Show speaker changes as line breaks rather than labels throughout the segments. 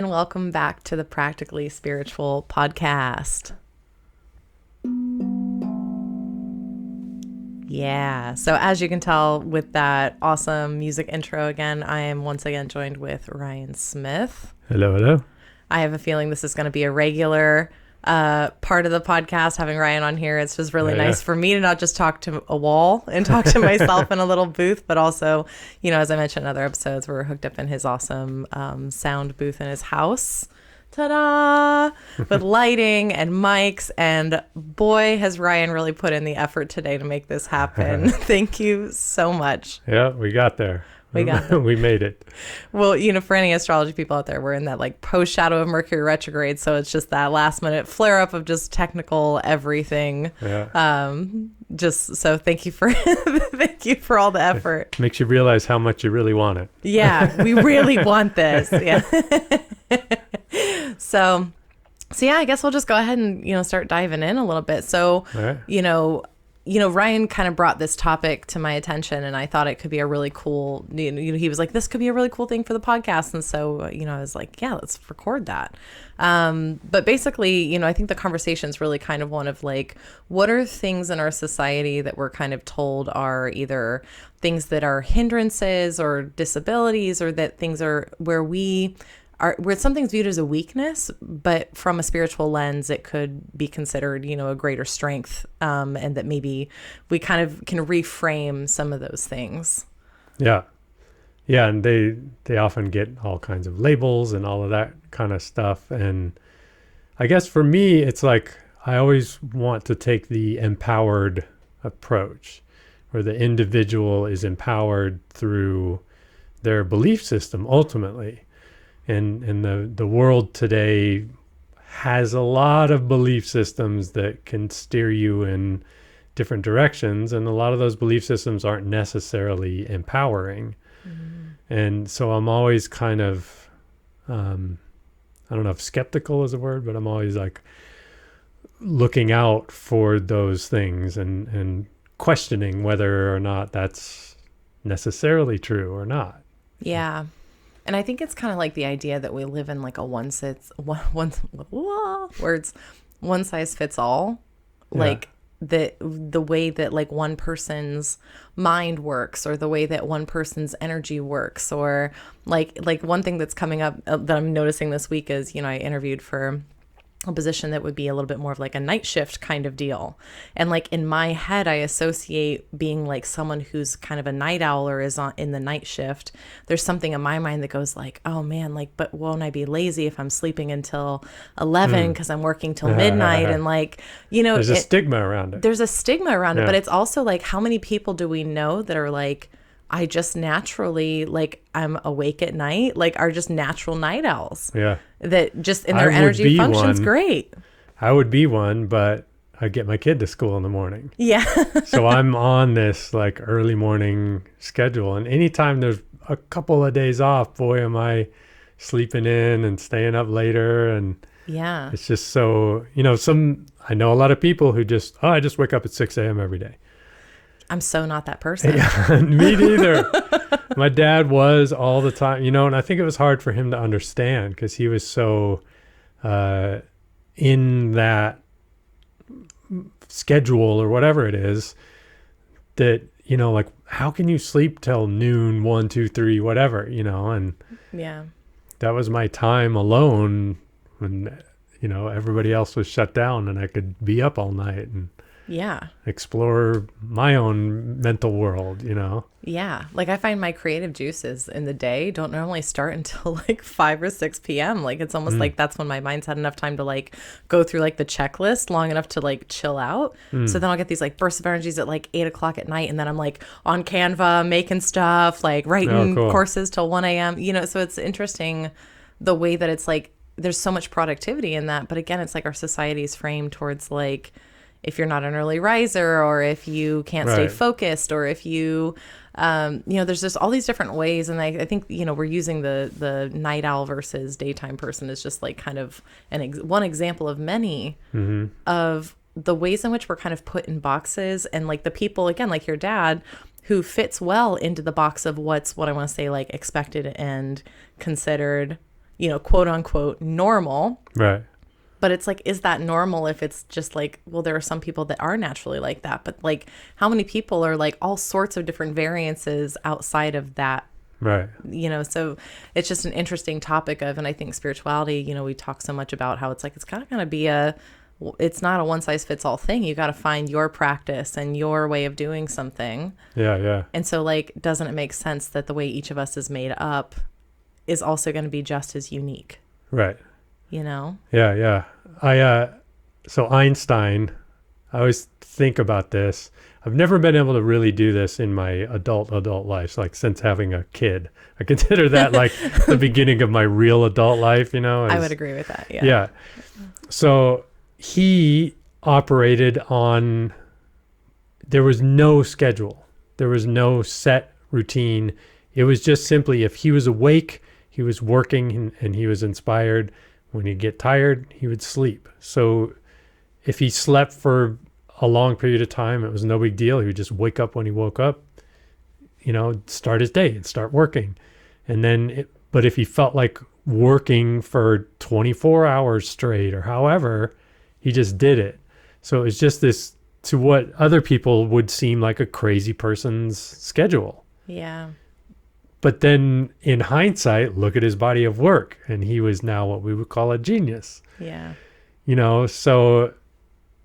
And welcome back to the Practically Spiritual podcast. Yeah, so as you can tell with that awesome music intro again, I am once again joined with Rion Smith.
Hello, hello.
I have a feeling this is going to be a regular part of the podcast, having Rion on here. It's just really nice for me to not just talk to a wall and talk to myself in a little booth, but also, you know, as I mentioned in other episodes, we're hooked up in his awesome sound booth in his house. Ta-da! With lighting and mics, and boy, has Rion really put in the effort today to make this happen. Thank you so much.
Yeah, we got there. We made it.
Well, you know, for any astrology people out there, we're in that like post shadow of Mercury retrograde, so it's just that last minute flare up of just technical everything.
Yeah.
Just so thank you for thank you for all the effort.
Makes you realize how much you really want it.
Yeah, we really want this. Yeah. So yeah, I guess we'll just go ahead and, you know, start diving in a little bit. So, Rion kind of brought this topic to my attention, and I thought it could be a really cool, he was like, this could be a really cool thing for the podcast. And so, I was like, yeah, let's record that. But basically, I think the conversation is really kind of one of like, what are things in our society that we're kind of told are either things that are hindrances or disabilities, or that things are where something's viewed as a weakness, but from a spiritual lens, it could be considered, a greater strength, and that maybe we kind of can reframe some of those things.
Yeah. Yeah. And they often get all kinds of labels and all of that kind of stuff. And I guess for me, it's like, I always want to take the empowered approach, where the individual is empowered through their belief system ultimately. And the world today has a lot of belief systems that can steer you in different directions. And a lot of those belief systems aren't necessarily empowering. Mm-hmm. And so I'm always kind of, I don't know if skeptical is a word, but I'm always like looking out for those things and questioning whether or not that's necessarily true or not.
Yeah. And I think it's kind of like the idea that we live in like a one size fits all. Yeah. Like the way that like one person's mind works, or the way that one person's energy works, or like one thing that's coming up that I'm noticing this week is, I interviewed for a position that would be a little bit more of like a night shift kind of deal. And like in my head, I associate being like someone who's kind of a night owl or is in the night shift. There's something in my mind that goes like, oh man, like, but won't I be lazy if I'm sleeping until 11 because I'm working till midnight? And like,
there's a stigma around it.
There's a stigma around it, but it's also like, how many people do we know that are like, I just naturally, like, I'm awake at night, like, are just natural night owls.
Yeah.
That just in their energy functions great.
I would be one, but I get my kid to school in the morning.
Yeah.
So I'm on this like early morning schedule. And anytime there's a couple of days off, boy, am I sleeping in and staying up later. And
yeah,
it's just so, I know a lot of people who I just wake up at 6 a.m. every day.
I'm so not that person.
Yeah, me neither. My dad was all the time, and I think it was hard for him to understand because he was so in that schedule or whatever it is that, like, how can you sleep till noon, 1, 2, 3, whatever, and
yeah,
that was my time alone when, everybody else was shut down and I could be up all night and explore my own mental world,
Yeah. Like I find my creative juices in the day don't normally start until like 5 or 6 p.m. Like it's almost like that's when my mind's had enough time to like go through like the checklist long enough to like chill out. So then I'll get these like bursts of energies at like 8 o'clock at night. And then I'm like on Canva making stuff, like writing courses till 1 a.m. So it's interesting the way that it's like there's so much productivity in that. But again, it's like our society is framed towards like, if you're not an early riser, or if you can't stay focused, or if you, there's just all these different ways. And I think, we're using the night owl versus daytime person as just like kind of one example of many of the ways in which we're kind of put in boxes. And like the people, again, like your dad, who fits well into the box of what I want to say, like expected and considered, quote unquote normal.
Right.
But it's like, is that normal if it's just like, well, there are some people that are naturally like that, but like how many people are like all sorts of different variances outside of that?
Right.
So it's just an interesting topic and I think spirituality, we talk so much about how it's like, it's kind of going to be it's not a one size fits all thing. You got to find your practice and your way of doing something.
Yeah. Yeah.
And so like, doesn't it make sense that the way each of us is made up is also going to be just as unique?
Right.
Yeah.
Yeah. So Einstein, I always think about this. I've never been able to really do this in my adult life, like since having a kid. I consider that like the beginning of my real adult life,
I would agree with that. Yeah.
Yeah. So he operated on, there was no schedule. There was no set routine. It was just simply if he was awake, he was working and he was inspired. When he'd get tired, he would sleep. So if he slept for a long period of time, it was no big deal. He would just wake up when he woke up, start his day and start working. And then, but if he felt like working for 24 hours straight or however, he just did it. So it was just this, to what other people would seem like a crazy person's schedule.
Yeah.
But then in hindsight, look at his body of work. And he was now what we would call a genius.
Yeah.
So,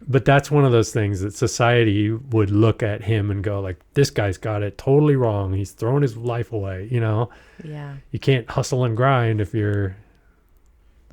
but that's one of those things that society would look at him and go like, this guy's got it totally wrong. He's throwing his life away,
Yeah.
You can't hustle and grind if you're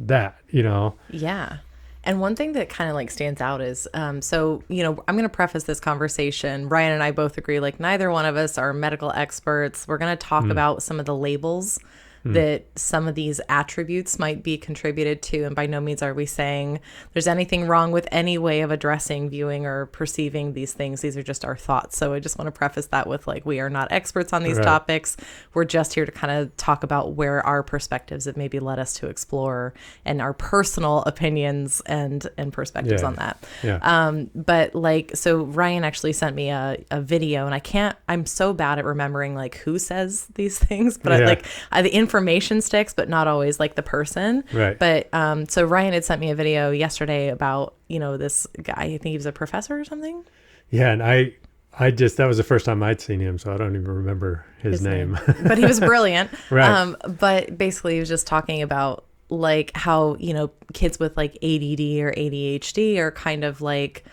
that,
Yeah. And one thing that kind of like stands out is, I'm going to preface this conversation. Ryan and I both agree, like neither one of us are medical experts. We're going to talk about some of the labels that some of these attributes might be contributed to. And by no means are we saying there's anything wrong with any way of addressing, viewing, or perceiving these things. These are just our thoughts. So I just want to preface that with like, we are not experts on these topics. We're just here to kind of talk about where our perspectives have maybe led us to explore and our personal opinions and perspectives on that.
Yeah.
But like, so Ryan actually sent me a video and I'm so bad at remembering like who says these things, but the information sticks, but not always like the person.
Right.
But so Ryan had sent me a video yesterday about, this guy, I think he was a professor or something.
Yeah. And that was the first time I'd seen him, so I don't even remember his name.
But he was brilliant.
Right.
But basically he was just talking about like how, kids with like ADD or ADHD are kind of like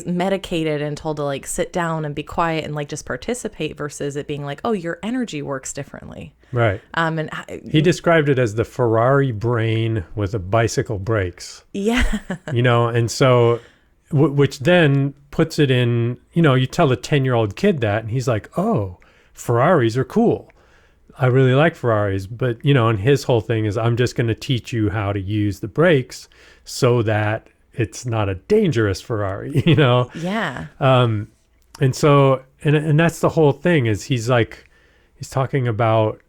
medicated and told to like sit down and be quiet and like just participate versus it being like, oh, your energy works differently.
Right.
And
he described it as the Ferrari brain with a bicycle brakes.
Yeah.
And so, which then puts it in, you tell a 10-year-old kid that and he's like, oh, Ferraris are cool. I really like Ferraris. But, and his whole thing is I'm just going to teach you how to use the brakes so that it's not a dangerous Ferrari,
Yeah.
And so, and that's the whole thing is he's talking about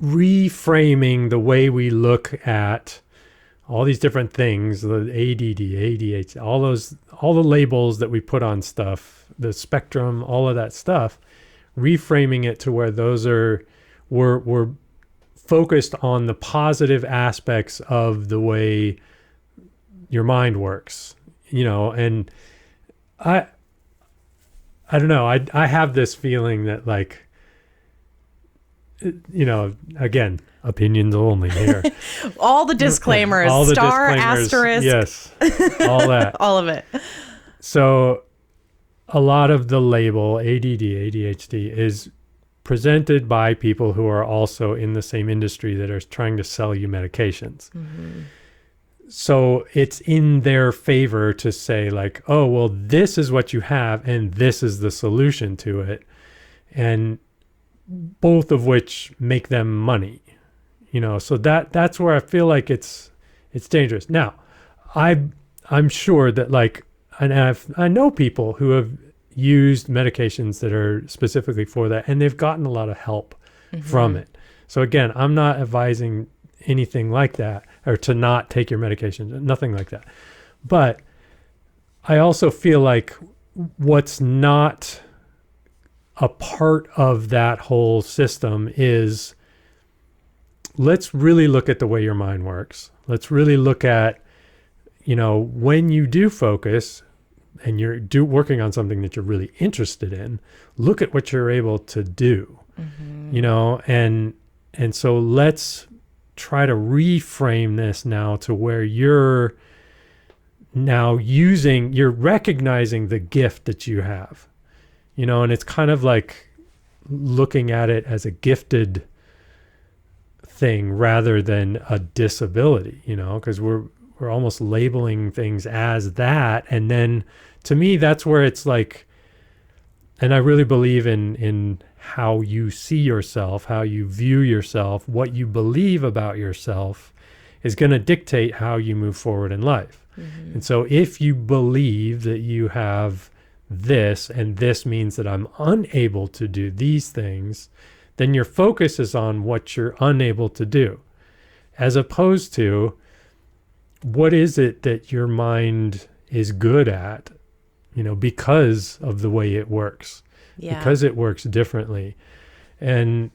reframing the way we look at all these different things, the ADD, ADHD, all the labels that we put on stuff, the spectrum, all of that stuff, reframing it to where we're focused on the positive aspects of the way your mind works, and I don't know. I have this feeling that like, again, opinions only here.
All the disclaimers,
all the
star,
disclaimers,
asterisk.
yes, all that.
All of it.
So a lot of the label ADD, ADHD is presented by people who are also in the same industry that are trying to sell you medications. Mm-hmm. So it's in their favor to say like, oh, well, this is what you have and this is the solution to it. And both of which make them money, so that's where I feel like it's dangerous. Now, I'm sure that like, and I know people who have used medications that are specifically for that and they've gotten a lot of help from it. So again, I'm not advising anything like that or to not take your medication, nothing like that. But I also feel like what's not a part of that whole system is let's really look at the way your mind works. Let's really look at, when you do focus and you're working on something that you're really interested in, look at what you're able to do, and so let's try to reframe this now to where you're now you're recognizing the gift that you have, and it's kind of like looking at it as a gifted thing rather than a disability, because we're almost labeling things as that. And then to me, that's where it's like, and I really believe in how you see yourself, how you view yourself, what you believe about yourself is going to dictate how you move forward in life. Mm-hmm. And so if you believe that you have this, and this means that I'm unable to do these things, then your focus is on what you're unable to do, as opposed to what is it that your mind is good at, because of the way it works, because it works differently. And,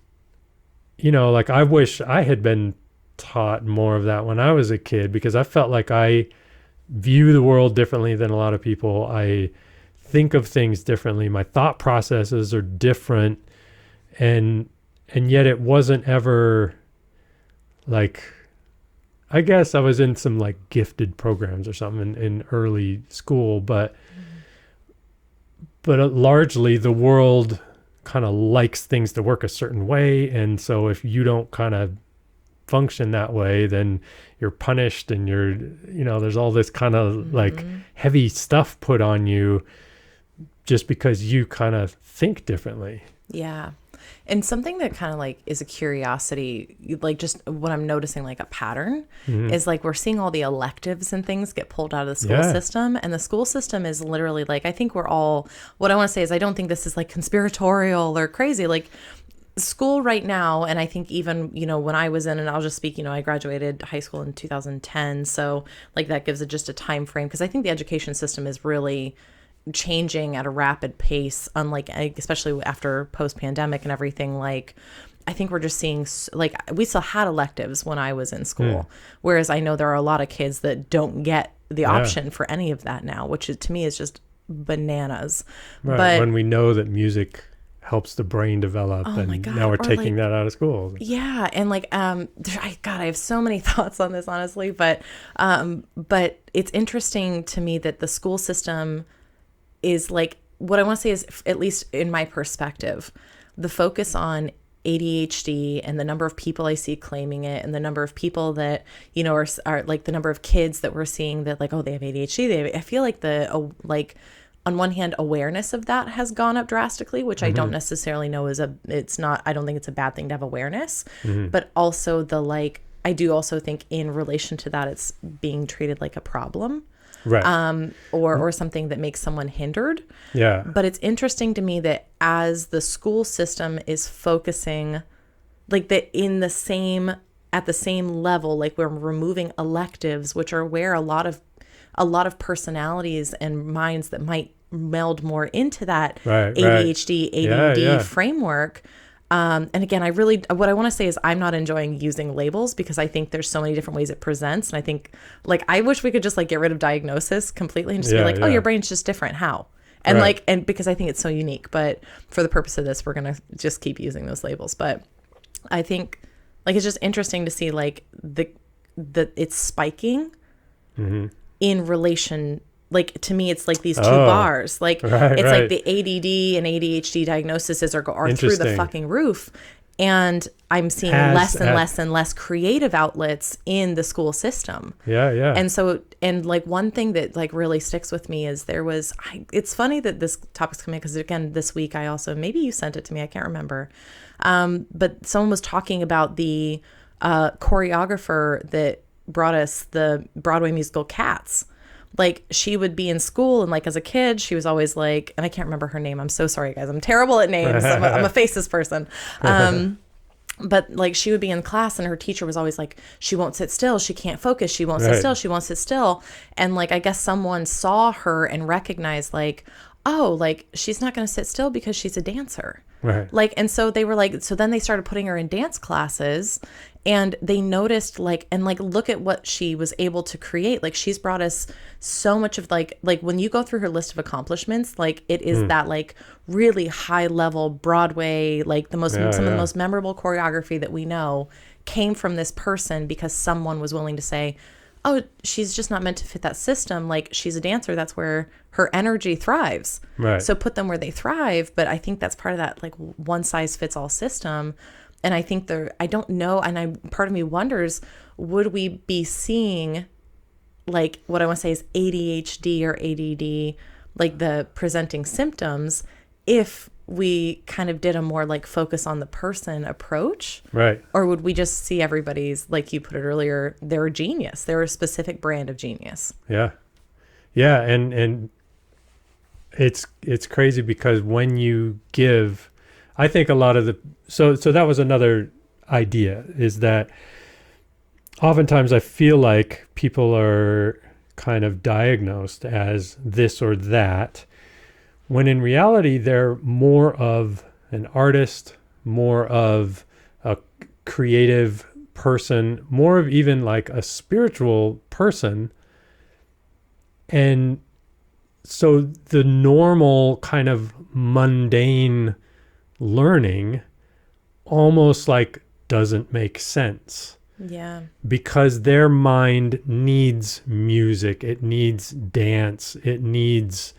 like I wish I had been taught more of that when I was a kid, because I felt like I view the world differently than a lot of people. I think of things differently. My thought processes are different. And yet it wasn't ever like, I guess I was in some like gifted programs or something in early school, but largely the world kind of likes things to work a certain way. And so if you don't kind of function that way, then you're punished, and you're, there's all this kind of like heavy stuff put on you just because you kind of think differently.
Yeah. And something that kind of like is a curiosity, like just what I'm noticing, like a pattern, is like we're seeing all the electives and things get pulled out of the school system. And the school system is literally like, I think we're all, what I want to say is I don't think this is like conspiratorial or crazy. Like school right now, and I think even, when I was in, and I'll just speak, I graduated high school in 2010. So like that gives it just a time frame, because I think the education system is really changing at a rapid pace, unlike, especially after post-pandemic and everything. Like I think we're just seeing, like, we still had electives when I was in school, whereas I know there are a lot of kids that don't get the option for any of that now, which is, to me, is just bananas.
Right.
But
when we know that music helps the brain develop, and now we're taking that out of school.
Yeah. And like, I have so many thoughts on this, honestly, but it's interesting to me that the school system is like, what I want to say is, at least in my perspective, the focus on ADHD and the number of people I see claiming it, and the number of people that, are like the number of kids that we're seeing that like, oh, they have ADHD. I feel like on one hand, awareness of that has gone up drastically, which I don't necessarily know I don't think it's a bad thing to have awareness, but also I do also think in relation to that, it's being treated like a problem. Right. Or something that makes someone hindered. Yeah. But it's interesting to me that as the school system is focusing like that at the same level, like we're removing electives, which are where a lot of personalities and minds that might meld more into that ADHD, ADD framework. And again, what I want to say is I'm not enjoying using labels, because I think there's so many different ways it presents. And I think like, I wish we could just like get rid of diagnosis completely and just be like, oh, your brain's just different. How? And and because I think it's so unique, but for the purpose of this, we're going to just keep using those labels. But I think like, it's just interesting to see like the it's spiking in relation. Like, to me, it's like these two bars. Like, like the ADD and ADHD diagnoses are through the fucking roof. And I'm seeing less and less creative outlets in the school system. Yeah, yeah. And so, and like one thing that like really sticks with me is it's funny that this topic's coming, because again, this week I also, maybe you sent it to me, I can't remember. But someone was talking about the choreographer that brought us the Broadway musical Cats. Like, she would be in school, and like as a kid, she was always like, and I can't remember her name. I'm so sorry, guys. I'm terrible at names. I'm a faceless person. But like, she would be in class, and her teacher was always like, she won't sit still. She can't focus. She won't sit still. She won't sit still. And like, I guess someone saw her and recognized like, oh, like she's not going to sit still because she's a dancer.
Right.
Like, and so they were like, so then they started putting her in dance classes, and they noticed like, and like, look at what she was able to create. Like, she's brought us so much of like when you go through her list of accomplishments, like it is that like really high level Broadway, like some of the most memorable choreography that we know came from this person because someone was willing to say, oh, she's just not meant to fit that system. Like, she's a dancer. That's where her energy thrives.
Right.
So put them where they thrive. But I think that's part of that, like, one size fits all system. And I think I don't know. And part of me wonders, would we be seeing, like, what I want to say is ADHD or ADD, like the presenting symptoms, if we kind of did a more like focus on the person approach?
Right.
Or would we just see everybody's, like you put it earlier, they're a genius. They're a specific brand of genius.
Yeah. Yeah. And it's crazy because when you give, I think a lot of so that was another idea, is that oftentimes I feel like people are kind of diagnosed as this or that, when in reality they're more of an artist, more of a creative person, more of even like a spiritual person. And so the normal kind of mundane learning almost like doesn't make sense.
Yeah.
Because their mind needs music, it needs dance, it needs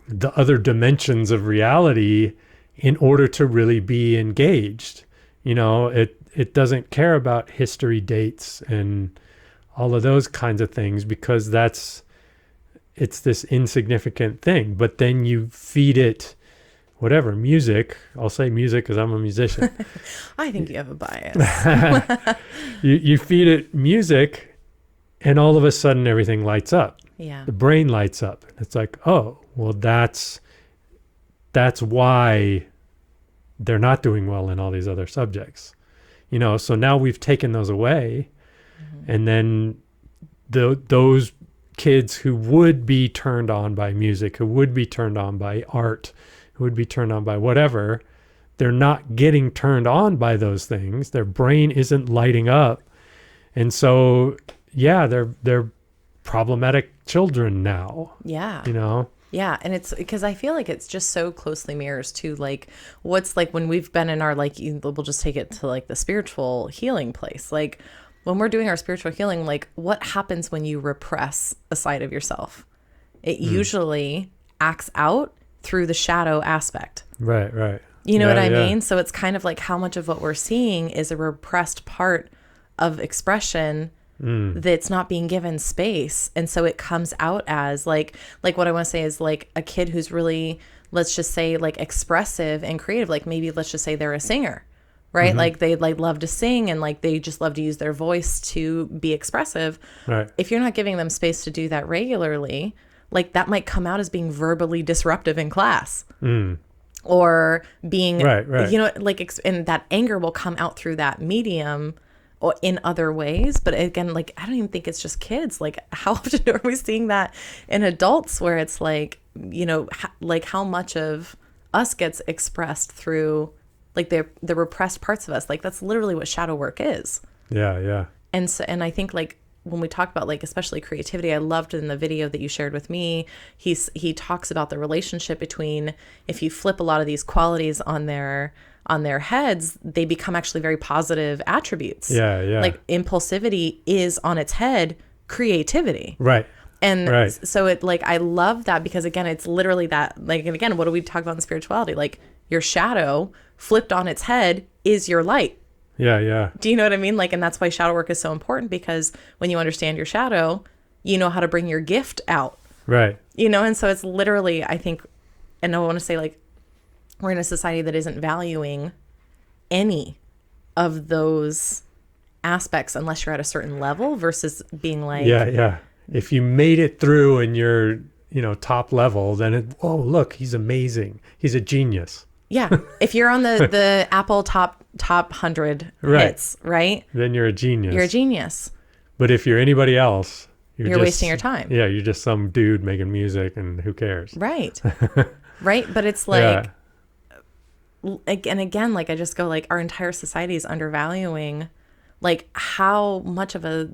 the other dimensions of reality in order to really be engaged. You know, it doesn't care about history dates and all of those kinds of things, because it's this insignificant thing. But then you feed it whatever, music. I'll say music because I'm a musician.
I think you have a bias.
You feed it music, and all of a sudden everything lights up.
Yeah.
The brain lights up. It's like, oh, well, that's why they're not doing well in all these other subjects. You know, so now we've taken those away, and then those kids who would be turned on by music, who would be turned on by art, who would be turned on by whatever, they're not getting turned on by those things. Their brain isn't lighting up. And so, yeah, they're problematic children now.
Yeah.
You know?
Yeah. And it's because I feel like it's just so closely mirrors to like what's like when we've been in our, like, we'll just take it to like the spiritual healing place. Like when we're doing our spiritual healing, like what happens when you repress a side of yourself? It usually acts out through the shadow aspect.
Right, right.
You know what I mean? So it's kind of like how much of what we're seeing is a repressed part of expression that's not being given space. And so it comes out as like what I want to say is like a kid who's really, let's just say, like expressive and creative. Like maybe let's just say they're a singer, right? Like they like love to sing and like they just love to use their voice to be expressive.
Right.
If you're not giving them space to do that regularly, like that might come out as being verbally disruptive in class. Or being,
right.
you know, like, and that anger will come out through that medium or in other ways. But again, like, I don't even think it's just kids. Like, how often are we seeing that in adults where it's like, you know, like how much of us gets expressed through like the repressed parts of us? Like, that's literally what shadow work is.
Yeah, yeah.
And so, and I think like, when we talk about like especially creativity, I loved in the video that you shared with me, he talks about the relationship between, if you flip a lot of these qualities on their heads, they become actually very positive attributes.
Yeah, yeah.
Like impulsivity is on its head creativity.
Right.
And so it like, I love that because again, it's literally that, like, and again, what do we talk about in spirituality? Like your shadow flipped on its head is your light.
Yeah, yeah.
Do you know what I mean? Like, and that's why shadow work is so important, because when you understand your shadow, you know how to bring your gift out.
Right.
You know, and so it's literally, I think, and I want to say like, we're in a society that isn't valuing any of those aspects unless you're at a certain level versus being like.
Yeah, yeah. If you made it through and you're, you know, top level, then oh, look, he's amazing. He's a genius.
Yeah. If you're on the Apple top 100 hits, right?
Then you're a genius.
You're a genius.
But if you're anybody else, you're just
wasting your time.
Yeah, you're just some dude making music and who cares?
Right. Right. But it's like, and again, like I just go like our entire society is undervaluing like how much of a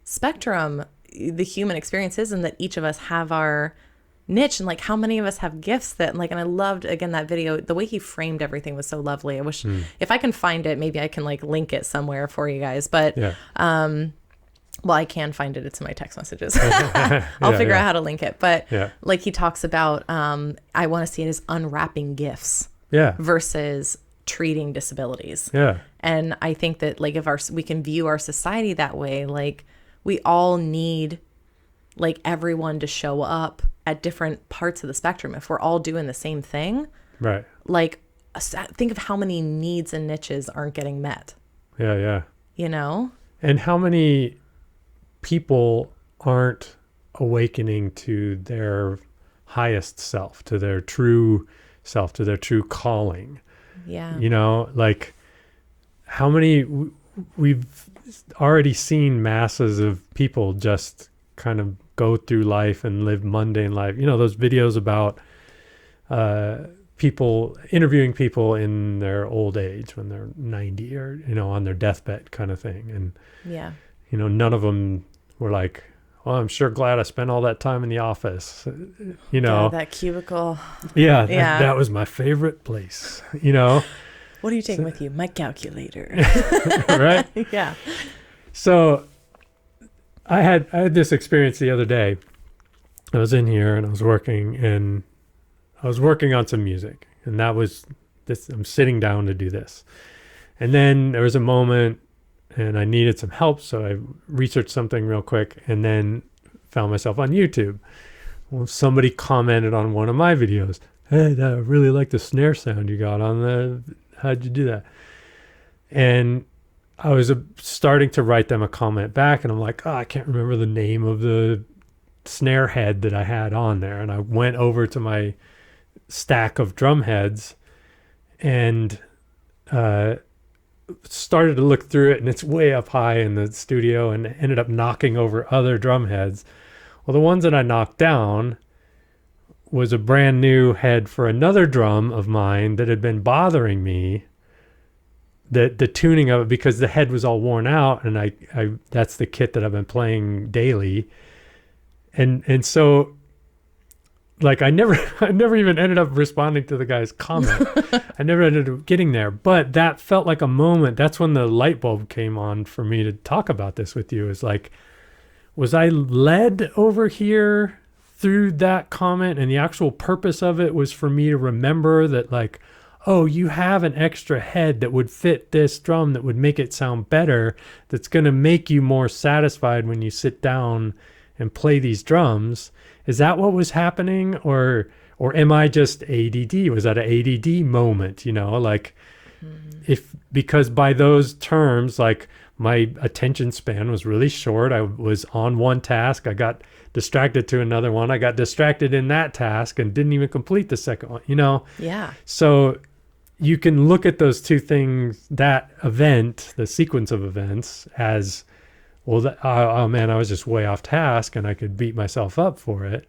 spectrum the human experience is, and that each of us have our niche, and like how many of us have gifts that like, and I loved again that video, the way he framed everything was so lovely. I wish if I can find it, maybe I can like link it somewhere for you guys, but
Yeah.
well, I can find it. It's in my text messages. I'll figure out how to link it. But like he talks about, I want to see it as unwrapping gifts versus treating disabilities.
Yeah.
And I think that like if we can view our society that way, like we all need like everyone to show up at different parts of the spectrum. If we're all doing the same thing,
Right.
like think of how many needs and niches aren't getting met,
Yeah. Yeah.
you know?
And how many people aren't awakening to their highest self, to their true self, to their true calling?
Yeah.
You know, like how many we've already seen masses of people just kind of go through life and live mundane life. You know, those videos about people interviewing people in their old age when they're 90 or, you know, on their deathbed kind of thing. And, you know, none of them were like, well, I'm sure glad I spent all that time in the office, you know.
God, that cubicle.
Yeah, that was my favorite place, you know.
What are you taking with you? My calculator.
Right?
Yeah.
So I had this experience the other day. I was in here and I was working on some music, and that was this. I'm sitting down to do this. And then there was a moment and I needed some help, so I researched something real quick and then found myself on YouTube. Well, somebody commented on one of my videos. Hey, I really like the snare sound you got on the, how'd you do that? And I was starting to write them a comment back, and I'm like, oh, I can't remember the name of the snare head that I had on there. And I went over to my stack of drum heads and started to look through it, and it's way up high in the studio, and ended up knocking over other drum heads. Well, the ones that I knocked down was a brand new head for another drum of mine that had been bothering me. The tuning of it, because the head was all worn out, and I that's the kit that I've been playing daily. And so like I never even ended up responding to the guy's comment. I never ended up getting there, but that felt like a moment. That's when the light bulb came on for me to talk about this with you. Is like, was I led over here through that comment? And the actual purpose of it was for me to remember that, like, oh, you have an extra head that would fit this drum, that would make it sound better, that's going to make you more satisfied when you sit down and play these drums. Is that what was happening? Or am I just ADD? Was that an ADD moment? You know, like because by those terms, like my attention span was really short. I was on one task. I got distracted to another one. I got distracted in that task and didn't even complete the second one, you know?
Yeah.
So you can look at those two things, that event, the sequence of events, as, well, oh man, I was just way off task and I could beat myself up for it.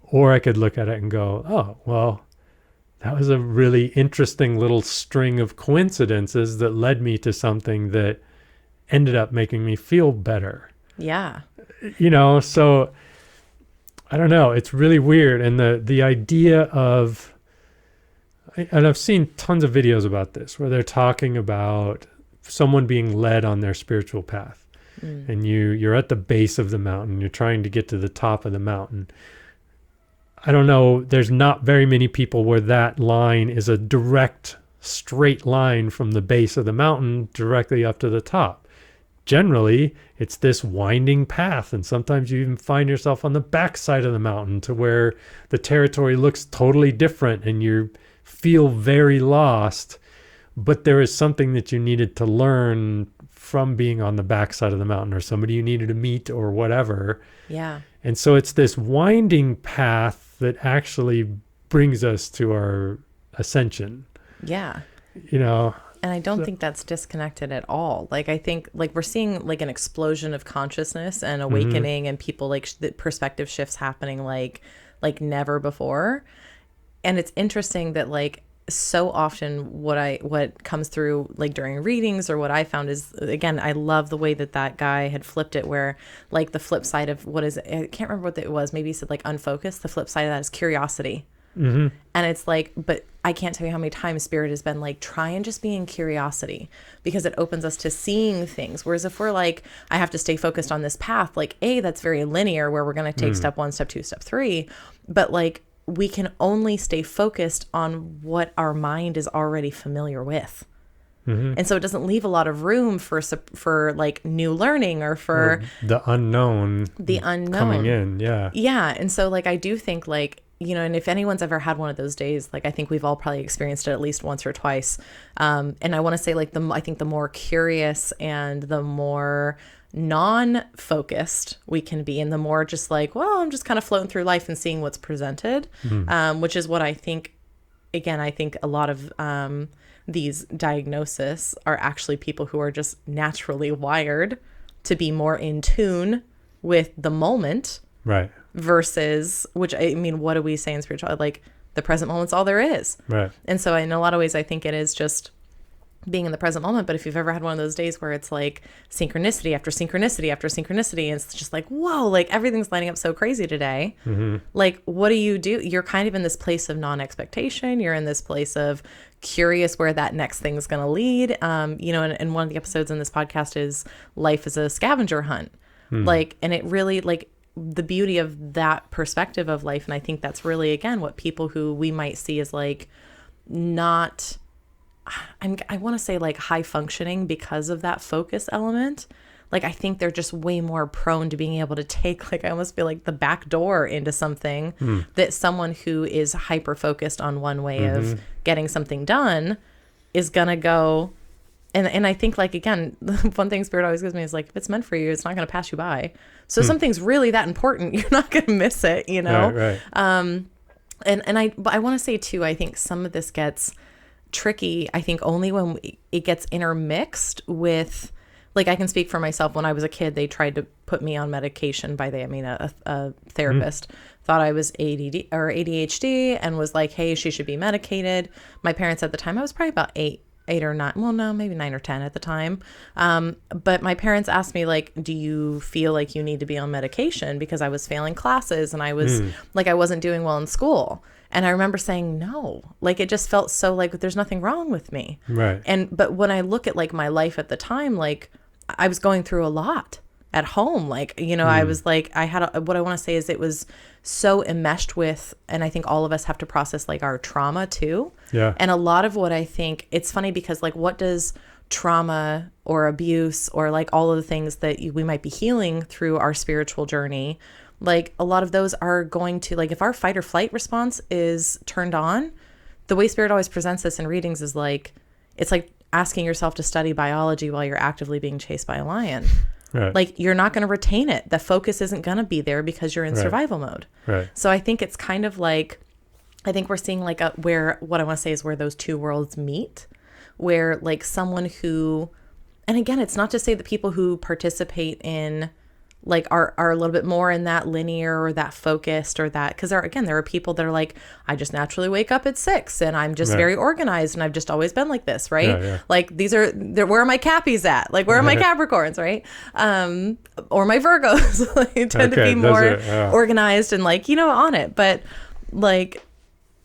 Or I could look at it and go, oh, well, that was a really interesting little string of coincidences that led me to something that ended up making me feel better.
Yeah.
You know, so I don't know. It's really weird. And the idea of, and I've seen tons of videos about this where they're talking about someone being led on their spiritual path. And you're at the base of the mountain. You're trying to get to the top of the mountain. I don't know. There's not very many people where that line is a direct, straight line from the base of the mountain directly up to the top. Generally, it's this winding path, and sometimes you even find yourself on the backside of the mountain to where the territory looks totally different and you feel very lost, but there is something that you needed to learn from being on the backside of the mountain, or somebody you needed to meet or whatever.
Yeah.
And so it's this winding path that actually brings us to our ascension.
Yeah.
You know,
and I don't think that's disconnected at all. Like, I think like we're seeing like an explosion of consciousness and awakening and people like the perspective shifts happening like never before. And it's interesting that like so often what comes through like during readings or what I found is, again, I love the way that guy had flipped it, where like the flip side of what is, I can't remember what it was. Maybe he said like unfocused. The flip side of that is curiosity.
Mm-hmm.
And it's like, but I can't tell you how many times Spirit has been like, try and just be in curiosity, because it opens us to seeing things. Whereas if we're like, I have to stay focused on this path, like that's very linear, where we're going to take step 1, step 2, step 3. But like, we can only stay focused on what our mind is already familiar with. Mm-hmm. And so it doesn't leave a lot of room for like new learning or for
the unknown coming in. Yeah.
Yeah. And so like, I do think like, and if anyone's ever had one of those days, like I think we've all probably experienced it at least once or twice. And I want to say like I think the more curious and the more non-focused we can be, and the more just like, well, I'm just kind of floating through life and seeing what's presented, which is what I think. Again, I think a lot of these diagnoses are actually people who are just naturally wired to be more in tune with the moment,
right?
Versus, which I mean, what do we say in spirituality? Like the present moment's all there is,
right? And
so in a lot of ways, I think it is just being in the present moment. But if you've ever had one of those days where it's like synchronicity after synchronicity after synchronicity, and it's just like, whoa, like everything's lining up so crazy today. Like, what do? You're kind of in this place of non-expectation. You're in this place of curious where that next thing's going to lead. And one of the episodes in this podcast is life is a scavenger hunt. Like, and it really, like, the beauty of that perspective of life. And I think that's really, again, what people who we might see as like not, I want to say like high functioning because of that focus element. Like, I think they're just way more prone to being able to take, like, I almost feel like the back door into something that someone who is hyper focused on one way of getting something done is going to go. And I think, like, again, the one thing Spirit always gives me is like, if it's meant for you, it's not going to pass you by. So something's really that important, you're not going to miss it,
Right.
And I want to say too, I think some of this gets tricky, I think only when it gets intermixed with, like, I can speak for myself. When I was a kid, they tried to put me on medication. By they, I mean a therapist thought I was ADD or ADHD and was like, hey, she should be medicated. My parents at the time, I was probably about 8 or 9. Well, no, maybe 9 or 10 at the time. But my parents asked me, like, do you feel like you need to be on medication? Because I was failing classes and I was like, I wasn't doing well in school. And I remember saying no, like, it just felt so like there's nothing wrong with me.
Right.
But when I look at like my life at the time, like I was going through a lot at home. Like, I was like, what I want to say is it was so enmeshed with, and I think all of us have to process like our trauma too.
Yeah.
And a lot of what I think, it's funny because like, what does trauma or abuse or like all of the things that we might be healing through our spiritual journey, like a lot of those are going to, like, if our fight or flight response is turned on, the way Spirit always presents this in readings is like, it's like asking yourself to study biology while you're actively being chased by a lion.
Right.
Like, you're not going to retain it. The focus isn't going to be there because you're in survival mode.
Right.
So I think it's kind of like, I think we're seeing like where, what I want to say is where those two worlds meet, where like someone who, and again, it's not to say that people who participate in like are a little bit more in that linear or that focused or that, because there are people that are like, I just naturally wake up at 6 and I'm just very organized and I've just always been like this, right? Yeah. Like where are my Cappies at? Like, where are my Capricorns, right? Or my Virgos like, tend to be more organized and like, on it. But like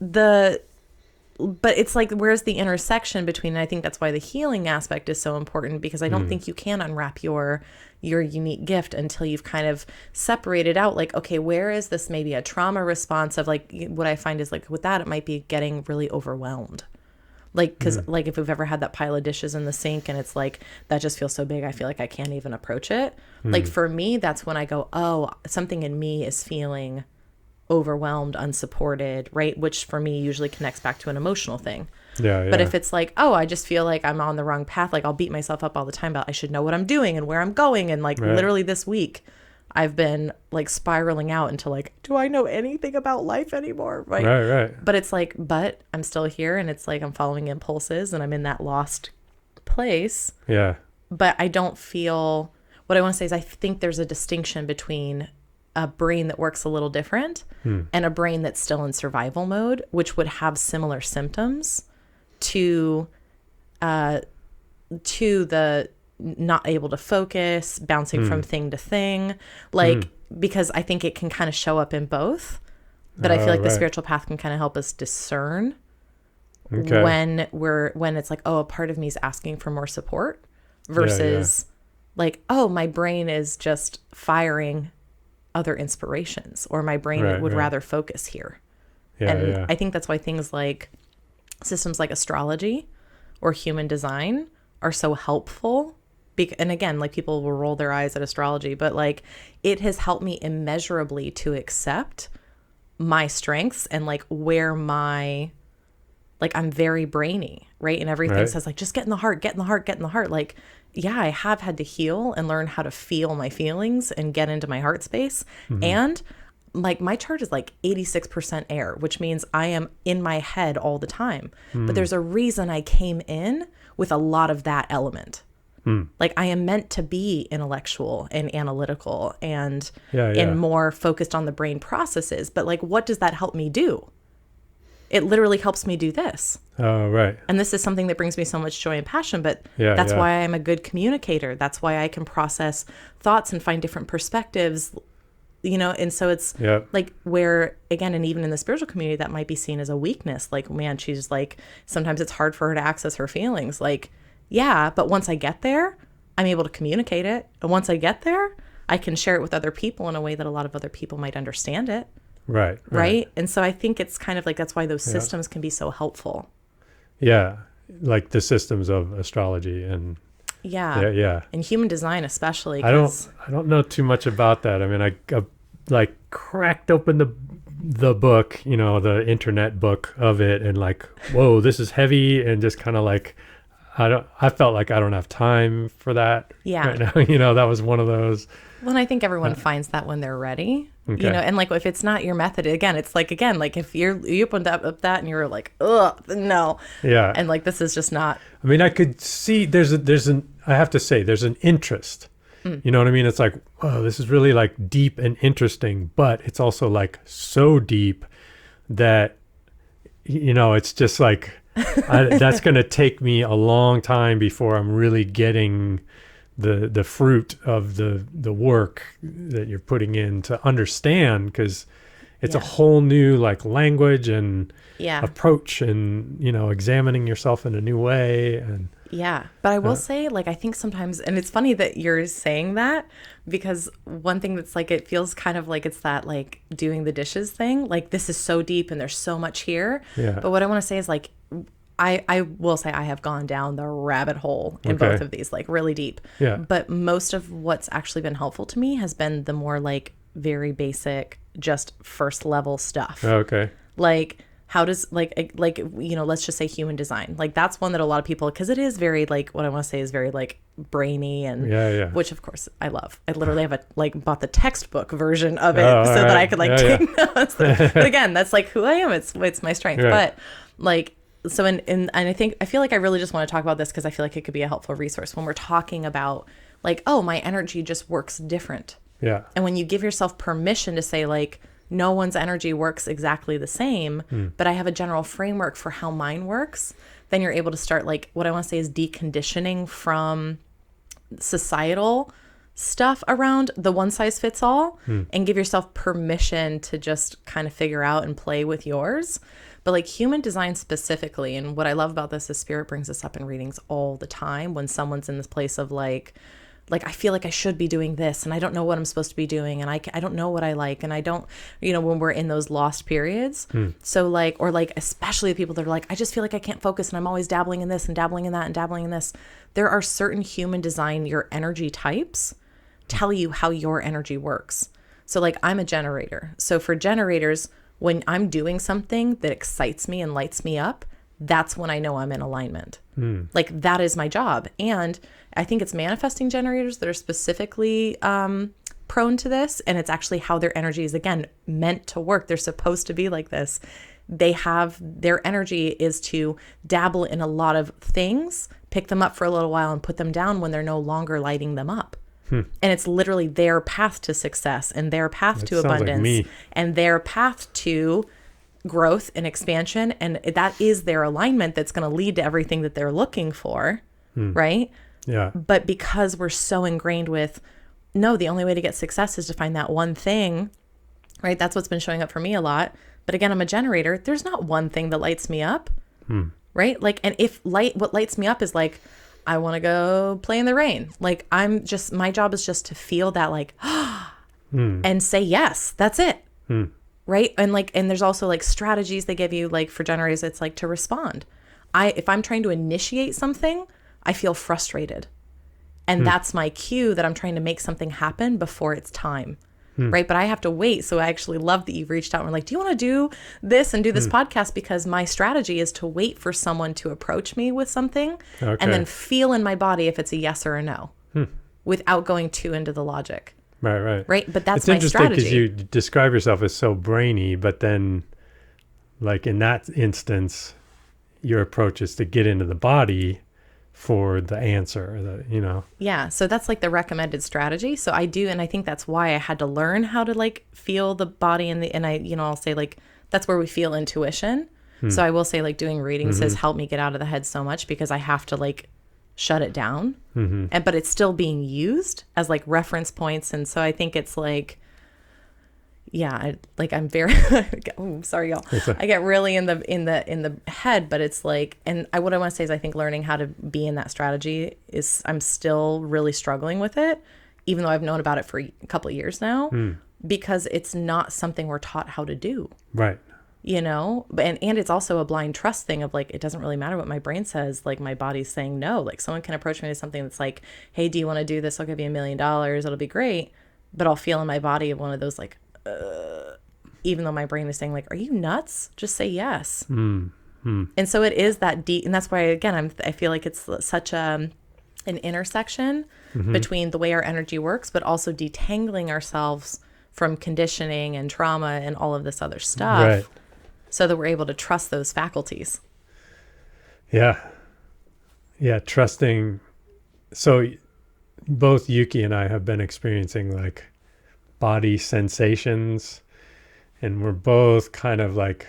but it's like, where's the intersection between, and I think that's why the healing aspect is so important, because I don't think you can unwrap your unique gift until you've kind of separated out, like, okay, where is this maybe a trauma response of, like, what I find is like with that, it might be getting really overwhelmed. Like, because like if we've ever had that pile of dishes in the sink and it's like, that just feels so big, I feel like I can't even approach it. Like for me, that's when I go, oh, something in me is feeling overwhelmed, unsupported, right? Which for me usually connects back to an emotional thing.
Yeah.
But if it's like, oh, I just feel like I'm on the wrong path, like I'll beat myself up all the time about I should know what I'm doing and where I'm going. And like literally this week, I've been like spiraling out into like, do I know anything about life anymore? Right. But it's like, but I'm still here, and it's like I'm following impulses and I'm in that lost place.
Yeah.
But I don't feel, what I want to say is I think there's a distinction between a brain that works a little different and a brain that's still in survival mode, which would have similar symptoms, to the not able to focus, bouncing from thing to thing, like, because I think it can kind of show up in both. But I feel like the spiritual path can kind of help us discern when it's like, oh, a part of me is asking for more support versus like, oh, my brain is just firing other inspirations, or my brain would rather focus here. I think that's why things like systems like astrology or human design are so helpful. And again, like, people will roll their eyes at astrology, but like, it has helped me immeasurably to accept my strengths and like where my, like, I'm very brainy, right? And everything says like, just get in the heart, get in the heart, get in the heart. Like, yeah, I have had to heal and learn how to feel my feelings and get into my heart space. And like, my chart is like 86% air, which means I am in my head all the time. But there's a reason I came in with a lot of that element. Like, I am meant to be intellectual and analytical and more focused on the brain processes. But like, what does that help me do? It literally helps me do this.
Oh, right.
And this is something that brings me so much joy and passion. But that's why I'm a good communicator. That's why I can process thoughts and find different perspectives, you know? And so it's like, where, again, and even in the spiritual community, that might be seen as a weakness. Like, man, she's like, sometimes it's hard for her to access her feelings. Like, yeah, but once I get there, I'm able to communicate it. And once I get there, I can share it with other people in a way that a lot of other people might understand it. Right. And so I think it's kind of like, that's why those systems can be so helpful. Yeah.
Like the systems of astrology and
and human design especially.
I don't know too much about that. I mean, I like cracked open the book, you know, the internet book of it, and like, whoa, this is heavy, and just kind of like, I felt like I don't have time for that right now. You know, that was one of those.
Well, and I think everyone finds that when they're ready, you know, and like, if it's not your method, again, it's like, like, if you opened up that and you're like, ugh, no. Yeah. And like, this is just not.
I mean, I could see I have to say there's an interest, you know what I mean? It's like, oh, this is really like deep and interesting, but it's also like so deep that, you know, it's just like, that's going to take me a long time before I'm really getting the fruit of the work that you're putting in to understand, because it's a whole new like language and approach, and, you know, examining yourself in a new way. And
but I will say, like, I think sometimes, and it's funny that you're saying that, because one thing that's like, it feels kind of like it's that like doing the dishes thing, like, this is so deep and there's so much here. But what I want to say is, like, I will say I have gone down the rabbit hole in both of these, like, really deep. But most of what's actually been helpful to me has been the more like very basic, just first level stuff. Like, how does like, you know, let's just say human design. Like, that's one that a lot of people, because it is very like, what I want to say is very like brainy, and which of course I love. I literally have bought the textbook version of it that I could like take notes. But again, that's like who I am. It's my strength. But like, so and I feel like I really just want to talk about this because I feel like it could be a helpful resource when we're talking about like, oh, my energy just works different. And when you give yourself permission to say, like, no one's energy works exactly the same, but I have a general framework for how mine works, then you're able to start, like, what I want to say is deconditioning from societal stuff around the one size fits all, and give yourself permission to just kind of figure out and play with yours. But like human design specifically, and what I love about this is Spirit brings this up in readings all the time when someone's in this place of like I feel like I should be doing this and I don't know what I'm supposed to be doing, and I don't know what I like, and I don't, you know, when we're in those lost periods. So like, or like, especially the people that are like, I just feel like I can't focus and I'm always dabbling in this and dabbling in that and dabbling in this. There are certain human design, your energy types tell you how your energy works. So like, I'm a generator. So for generators, when I'm doing something that excites me and lights me up, that's when I know I'm in alignment. Like, that is my job. And I think it's manifesting generators that are specifically prone to this. And it's actually how their energy is, again, meant to work. They're supposed to be like this. Their energy is to dabble in a lot of things, pick them up for a little while and put them down when they're no longer lighting them up. And it's literally their path to success and their path to abundance and their path to growth and expansion, and that is their alignment that's going to lead to everything that they're looking for, right?
Yeah.
But because we're so ingrained with, no, the only way to get success is to find that one thing, right? That's what's been showing up for me a lot. But again, I'm a generator. There's not one thing that lights me up, right? Like, and if what lights me up is like, I want to go play in the rain. Like, my job is just to feel that like, and say yes, that's it. Right. And like, and there's also like strategies they give you, like for generators, it's like to respond. If I'm trying to initiate something, I feel frustrated. And that's my cue that I'm trying to make something happen before it's time. Right. But I have to wait. So I actually love that you've reached out and were like, do you want to do this and do this podcast? Because my strategy is to wait for someone to approach me with something and then feel in my body if it's a yes or a no without going too into the logic. Right. But that's my strategy. It's interesting because
you describe yourself as so brainy, but then like in that instance, your approach is to get into the body for the answer,
Yeah. So that's like the recommended strategy. So I do. And I think that's why I had to learn how to like feel the body and I'll say like, that's where we feel intuition. So I will say like doing readings has helped me get out of the head so much because I have to like shut it down but it's still being used as like reference points. And so I think it's like, I'm very, oh, sorry, y'all. I get really in the head, but it's like, and what I want to say is I think learning how to be in that strategy I'm still really struggling with it, even though I've known about it for a couple of years now, because it's not something we're taught how to do.
Right.
And it's also a blind trust thing of like, it doesn't really matter what my brain says. Like my body's saying no. Like someone can approach me with something that's like, hey, do you want to do this? I'll give you $1 million. It'll be great. But I'll feel in my body one of those like, even though my brain is saying like, are you nuts? Just say yes. And so it is that deep. And that's why, again, I feel like it's such an intersection between the way our energy works, but also detangling ourselves from conditioning and trauma and all of this other stuff.
Right.
So that we're able to trust those faculties.
Yeah. Trusting. So both Yuki and I have been experiencing like body sensations, and we're both kind of like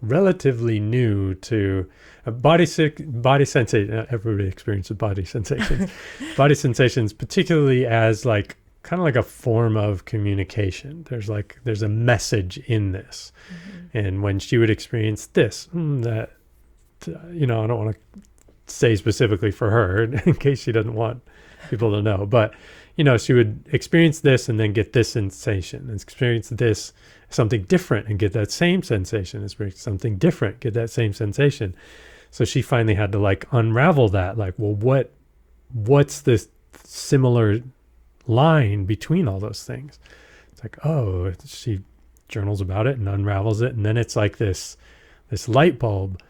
relatively new to body sensation. Everybody experiences body sensations. Body sensations, particularly as like kind of like a form of communication. There's a message in this. And when she would experience this, that, I don't want to say specifically for her in case she doesn't want people to know, but, she would experience this and then get this sensation, and experience this, something different, and get that same sensation, experience something different, get that same sensation. So she finally had to like unravel that, like, well, what's this similar line between all those things? It's like, oh, she journals about it and unravels it, and then it's like this light bulb,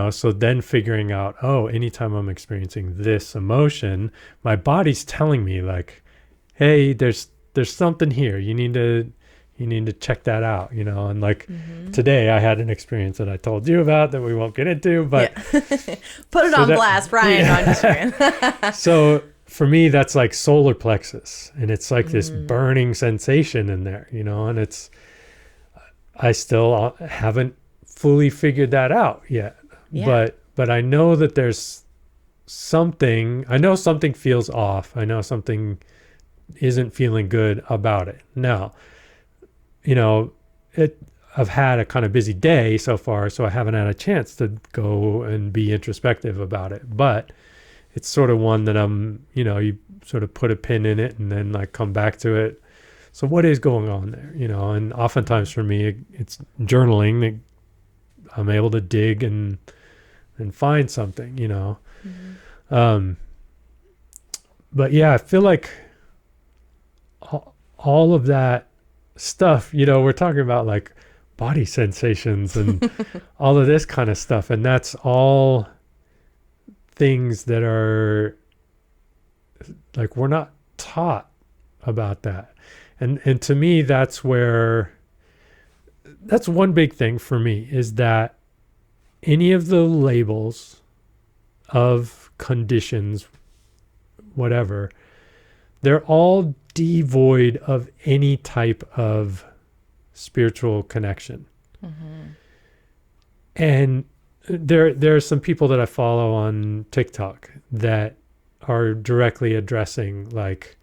so then figuring out, oh, anytime I'm experiencing this emotion, my body's telling me like, hey, there's something here, you need to check that out, and like today I had an experience that I told you about that we won't get into, but
put it on blast, Brian. No, I'm just kidding.
So for me, that's like solar plexus, and it's like this burning sensation in there, and I still haven't fully figured that out yet. But I know that there's something, I know something feels off. I know something isn't feeling good about it. Now, I've had a kind of busy day so far, so I haven't had a chance to go and be introspective about it. But it's sort of one that you sort of put a pin in it and then like come back to it. So what is going on there, and oftentimes for me, it's journaling. I'm able to dig and find something, But yeah, I feel like all of that stuff, we're talking about like body sensations and all of this kind of stuff. And that's all things that are like, we're not taught about that. And to me, that's one big thing for me, is that any of the labels of conditions, whatever, they're all devoid of any type of spiritual connection. And there are some people that I follow on TikTok that are directly addressing like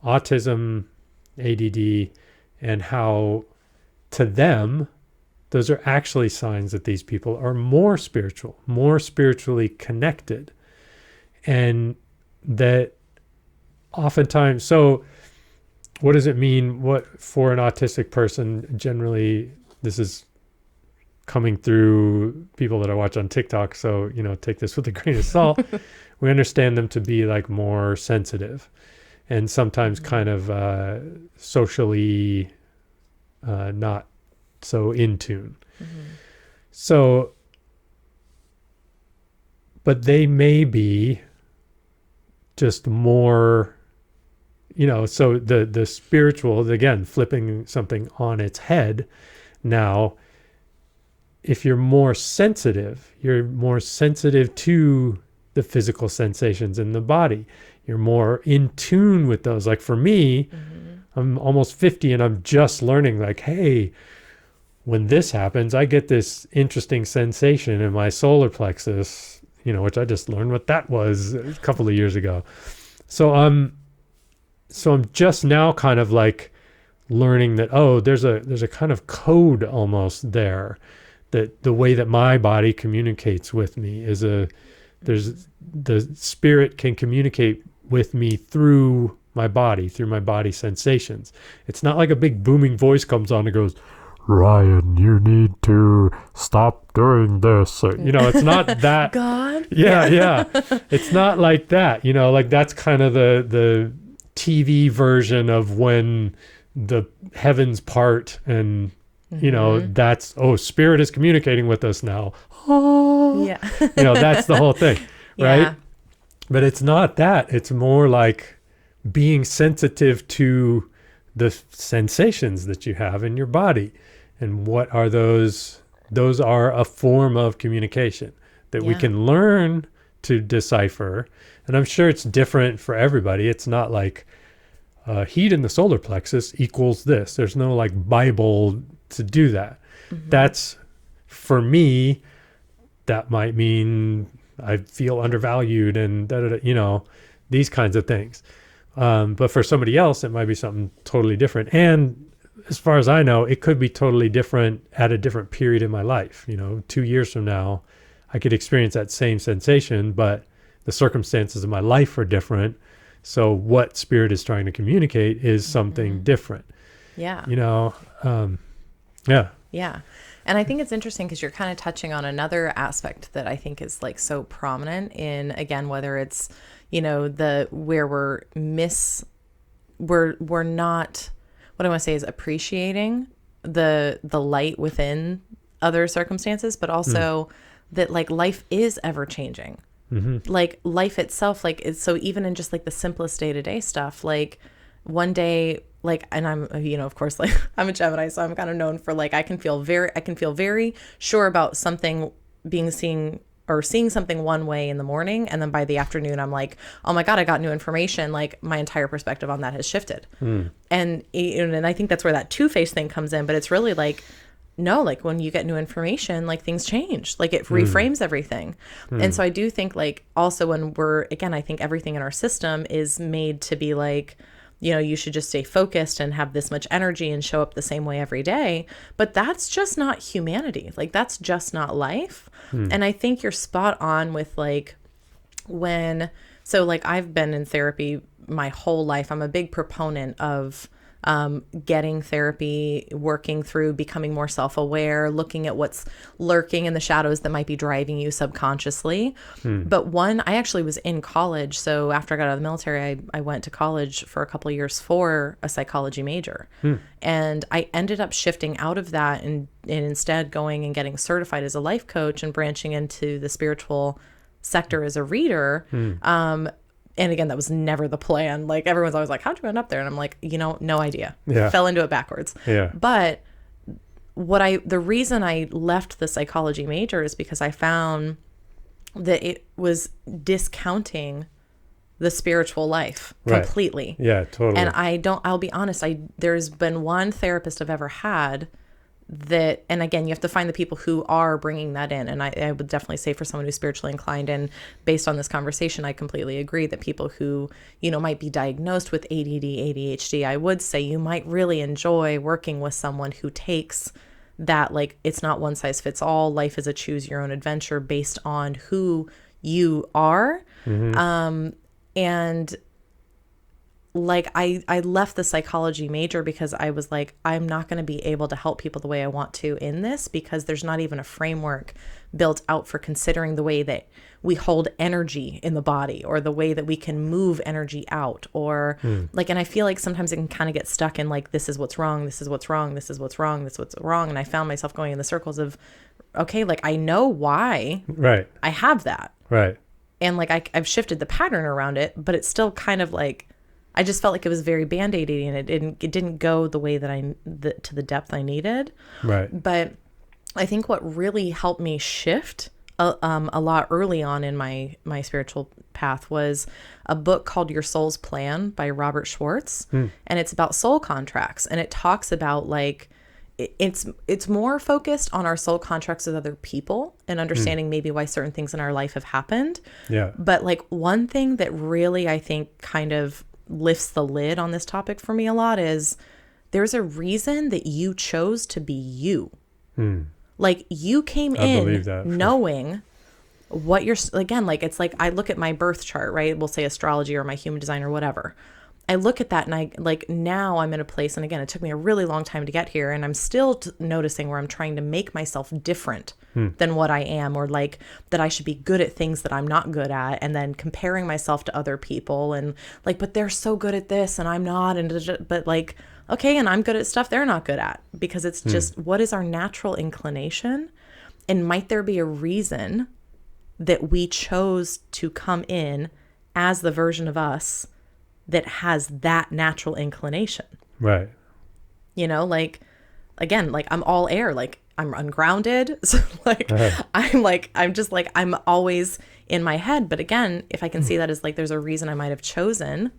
autism, ADD, and how to them those are actually signs that these people are more spiritual, more spiritually connected. And that oftentimes, so what does it mean? What for an autistic person, generally, this is coming through people that I watch on TikTok. So, take this with a grain of salt. We understand them to be like more sensitive and sometimes kind of socially not so in tune. So, but they may be just more, so the spiritual, again, flipping something on its head. Now, if you're more sensitive to the physical sensations in the body. You're more in tune with those. Like for me, I'm almost 50 and I'm just learning like, hey, when this happens, I get this interesting sensation in my solar plexus, which I just learned what that was a couple of years ago. So I'm just now kind of like learning that, oh, there's a kind of code almost there, that the way that my body communicates with me is the spirit can communicate with me through my body sensations. It's not like a big booming voice comes on and goes, Ryan, you need to stop doing this. Or, it's not that.
God?
Yeah. It's not like that. Like that's kind of the TV version of when the heavens part and, that's, spirit is communicating with us now. Oh,
yeah.
That's the whole thing, right?
Yeah.
But it's not that. It's more like being sensitive to the sensations that you have in your body. And what are those? Those are a form of communication that we can learn to decipher. And I'm sure it's different for everybody. It's not like heat in the solar plexus equals this. There's no like Bible to do that. That's, for me, that might mean I feel undervalued and these kinds of things. But for somebody else, it might be something totally different. And as far as I know, it could be totally different at a different period in my life. 2 years from now, I could experience that same sensation, but the circumstances of my life are different. So what spirit is trying to communicate is something different.
Yeah.
Yeah.
And I think it's interesting because you're kind of touching on another aspect that I think is like so prominent in, again, whether it's, where we're not, what I want to say is appreciating the light within other circumstances, but also that like life is ever changing. Like life itself, like it's so even in just like the simplest day-to-day stuff, like one day, like, and I'm, of course, like I'm a Gemini, so I'm kind of known for like, I can feel very sure about something seeing something one way in the morning. And then by the afternoon, I'm like, oh my God, I got new information. Like my entire perspective on that has shifted. And I think that's where that two-faced thing comes in, but it's really like, no, like when you get new information, like things change, like it reframes everything. And so I do think like also when I think everything in our system is made to be like, you should just stay focused and have this much energy and show up the same way every day. But that's just not humanity. Like that's just not life. And I think you're spot on with like so like I've been in therapy my whole life. I'm a big proponent of getting therapy, working through, becoming more self-aware, looking at what's lurking in the shadows that might be driving you subconsciously. But I actually was in college. So after I got out of the military, I went to college for a couple of years for a psychology major. And I ended up shifting out of that and instead going and getting certified as a life coach and branching into the spiritual sector as a reader. And again, that was never the plan. Like everyone's always like, how'd you end up there? And I'm like, no idea.
Yeah.
Fell into it backwards.
Yeah.
But the reason I left the psychology major is because I found that it was discounting the spiritual life completely.
Yeah, totally.
And I'll be honest, there's been one therapist I've ever had that, and again, you have to find the people who are bringing that in. And I would definitely say for someone who's spiritually inclined, and based on this conversation, I completely agree that people who, might be diagnosed with ADD, ADHD, I would say you might really enjoy working with someone who takes that, like, it's not one size fits all. Life is a choose your own adventure based on who you are. And like, I left the psychology major because I was like, I'm not going to be able to help people the way I want to in this, because there's not even a framework built out for considering the way that we hold energy in the body, or the way that we can move energy out, or like, and I feel like sometimes it can kind of get stuck in like, this is what's wrong, this is what's wrong, this is what's wrong, this is what's wrong. And I found myself going in the circles of, okay, like, I know why I have that.
Right.
And like, I've shifted the pattern around it, but it's still kind of like, I just felt like it was very band-aidy, and it didn't go the way that to the depth I needed.
Right.
But I think what really helped me shift a lot early on in my spiritual path was a book called Your Soul's Plan by Robert Schwartz. And it's about soul contracts. And it talks about like, it's more focused on our soul contracts with other people and understanding maybe why certain things in our life have happened.
Yeah.
But like, one thing that really, I think, kind of lifts the lid on this topic for me a lot is there's a reason that you chose to be you. Like, you came in knowing what you're, again, like, it's like, I look at my birth chart, right? We'll say astrology or my human design or whatever. I look at that and I like, now I'm in a place, and again, it took me a really long time to get here, and I'm still noticing where I'm trying to make myself different than what I am, or like that I should be good at things that I'm not good at, and then comparing myself to other people, and like, but they're so good at this and I'm not, and but like, okay, and I'm good at stuff they're not good at, because it's just, what is our natural inclination? And might there be a reason that we chose to come in as the version of us that has that natural inclination?
Right.
Like, again, like, I'm all air, like, I'm ungrounded. So like, I'm always in my head. But again, if I can see that as like, there's a reason I might have chosen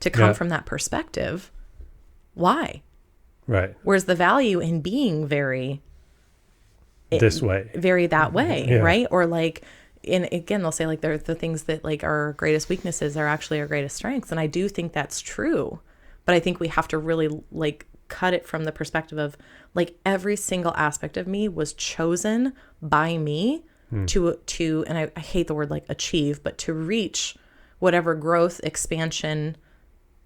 to come from that perspective, why?
Right.
Where's the value in being very
this way,
very that way, right? Or like, and again, they'll say like, they're the things that like our greatest weaknesses are actually our greatest strengths. And I do think that's true, but I think we have to really like cut it from the perspective of like, every single aspect of me was chosen by me to, and I hate the word like achieve, but to reach whatever growth, expansion,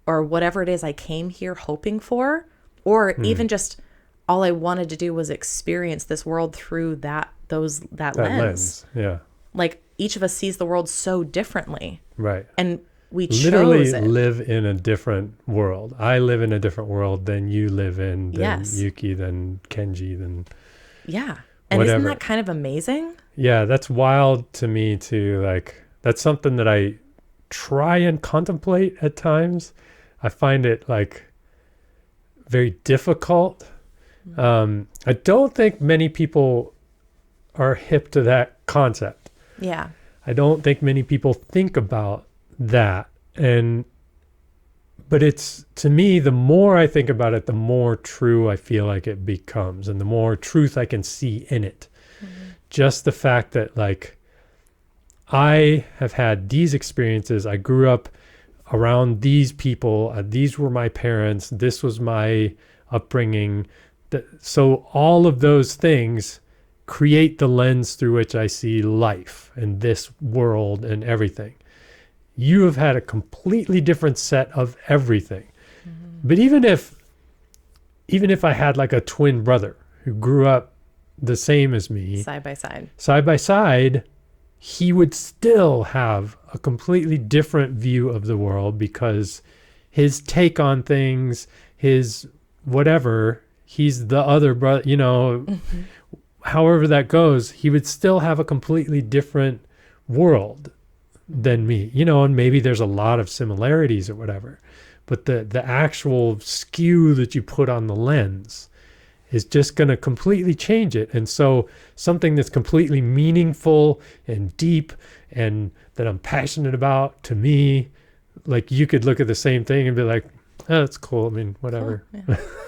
or whatever it is I came here hoping for, or even just all I wanted to do was experience this world through that lens.
Yeah.
Like, each of us sees the world so differently.
Right.
And we
literally
chose it.
Live in a different world. I live in a different world than you live in, than Yuki, than Kenji, than
And
whatever.
Isn't that kind of amazing?
Yeah, that's wild to me too. Like, that's something that I try and contemplate at times. I find it like very difficult. I don't think many people are hip to that concept.
Yeah.
I don't think many people think about that. But it's, to me, the more I think about it, the more true I feel like it becomes, and the more truth I can see in it. Just the fact that like, I have had these experiences. I grew up around these people. These were my parents. This was my upbringing. So all of those things create the lens through which I see life and this world and everything. You have had a completely different set of everything. But even if I had like a twin brother who grew up the same as me,
side by side, he would still have a completely different view of the world, because his take on things, his whatever, he's the other brother, however that goes, he would still have a completely different world than me, and maybe there's a lot of similarities or whatever, but the actual skew that you put on the lens is just going to completely change it. And so something that's completely meaningful and deep and that I'm passionate about, to me, like, you could look at the same thing and be like, oh, that's cool. I mean, whatever,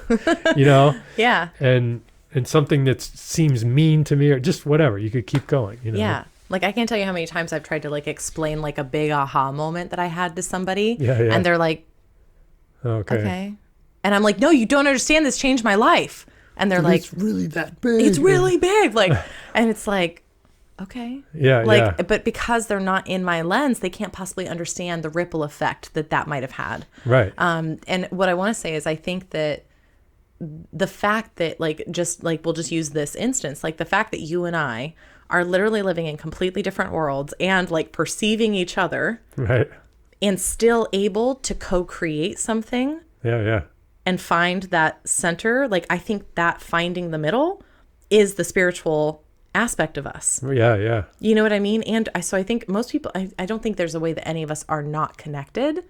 Cool. Yeah.
And and something that seems mean to me or just whatever, you could keep going, you know?
Yeah. Like, I can't tell you how many times I've tried to like explain like a big aha moment that I had to somebody.
Yeah, yeah.
And they're like, okay. And I'm like, no, you don't understand. This changed my life. And they're like,
it's really that big.
it's really big. Like, and it's like, okay.
Yeah,
like,
yeah.
But because they're not in my lens, they can't possibly understand the ripple effect that that might have had.
Right.
And what I want to say is I think that the fact that like, just like, we'll just use this instance, like the fact that you and I are literally living in completely different worlds and like perceiving each other.
Right.
And still able to co-create something.
Yeah, yeah.
And find that center. Like, I think that finding the middle is the spiritual aspect of us.
Yeah, yeah.
You know what I mean? And so I think most people, I don't think there's a way that any of us are not connected.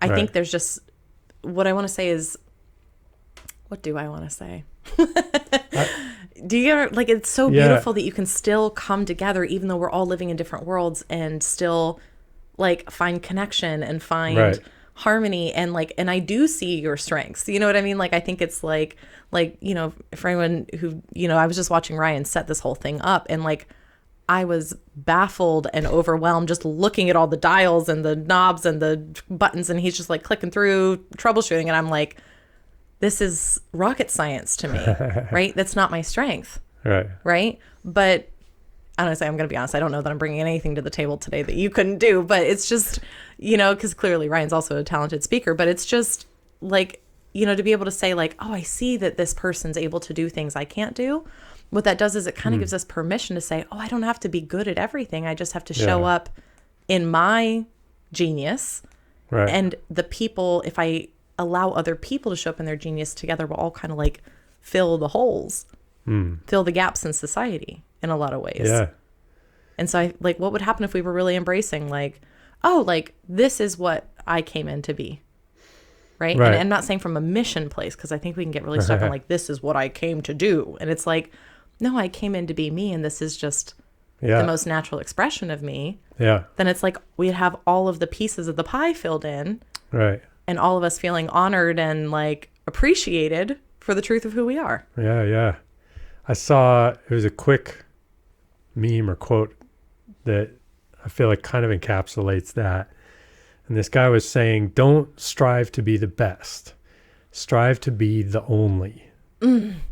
I think there's just, what I want to say is, what do I want to say? Do you ever, like, it's so beautiful that you can still come together, even though we're all living in different worlds, and still like find connection and find harmony, and like, and I do see your strengths, you know what I mean? Like, I think it's like, you know, for anyone who, you know, I was just watching Rion set this whole thing up, and like, I was baffled and overwhelmed just looking at all the dials and the knobs and the buttons, and he's just like clicking through, troubleshooting, and I'm like, this is rocket science to me, right? That's not my strength. Right. But honestly, I'm going to be honest, I don't know that I'm bringing anything to the table today that you couldn't do, but it's just, you know, because clearly Ryan's also a talented speaker, but it's just like, you know, to be able to say like, oh, I see that this person's able to do things I can't do. What that does is it kind of gives us permission to say, oh, I don't have to be good at everything. I just have to show up in my genius. And the people, if I allow other people to show up in their genius together, will all kind of like fill the holes, fill the gaps in society in a lot of ways. And so I like, what would happen if we were really embracing like, oh, like this is what I came in to be. Right. And I'm not saying from a mission place, because I think we can get really stuck on like, this is what I came to do. And it's like, no, I came in to be me. And this is just the most natural expression of me. Then it's like, we'd have all of the pieces of the pie filled in. And all of us feeling honored and like appreciated for the truth of who we are. I saw, it was a quick meme or quote that I feel like kind of encapsulates that. And this guy was saying, don't strive to be the best. Strive to be the only.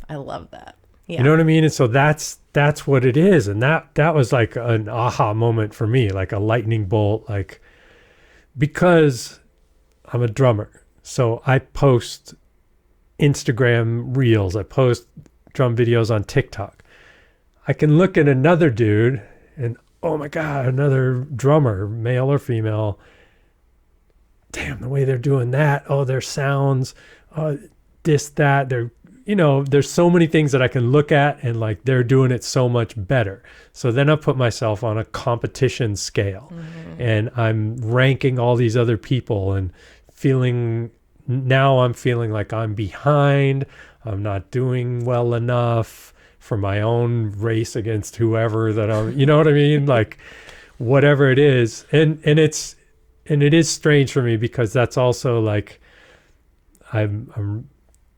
I love that.
You know what I mean? And so that's what it is. And that was like an aha moment for me, like a lightning bolt, like, because I'm a drummer. So I post Instagram reels. I post drum videos on TikTok. I can look at another dude and, oh my God, another drummer, male or female. Damn, the way they're doing that. Oh, their sounds, this, that. They're, you know, there's so many things that I can look at and like they're doing it so much better. So then I put myself on a competition scale and I'm ranking all these other people and I'm feeling like I'm behind. I'm not doing well enough for my own race against whoever that I'm, you know what I mean? Like whatever it is. And it is strange for me because that's also like, I'm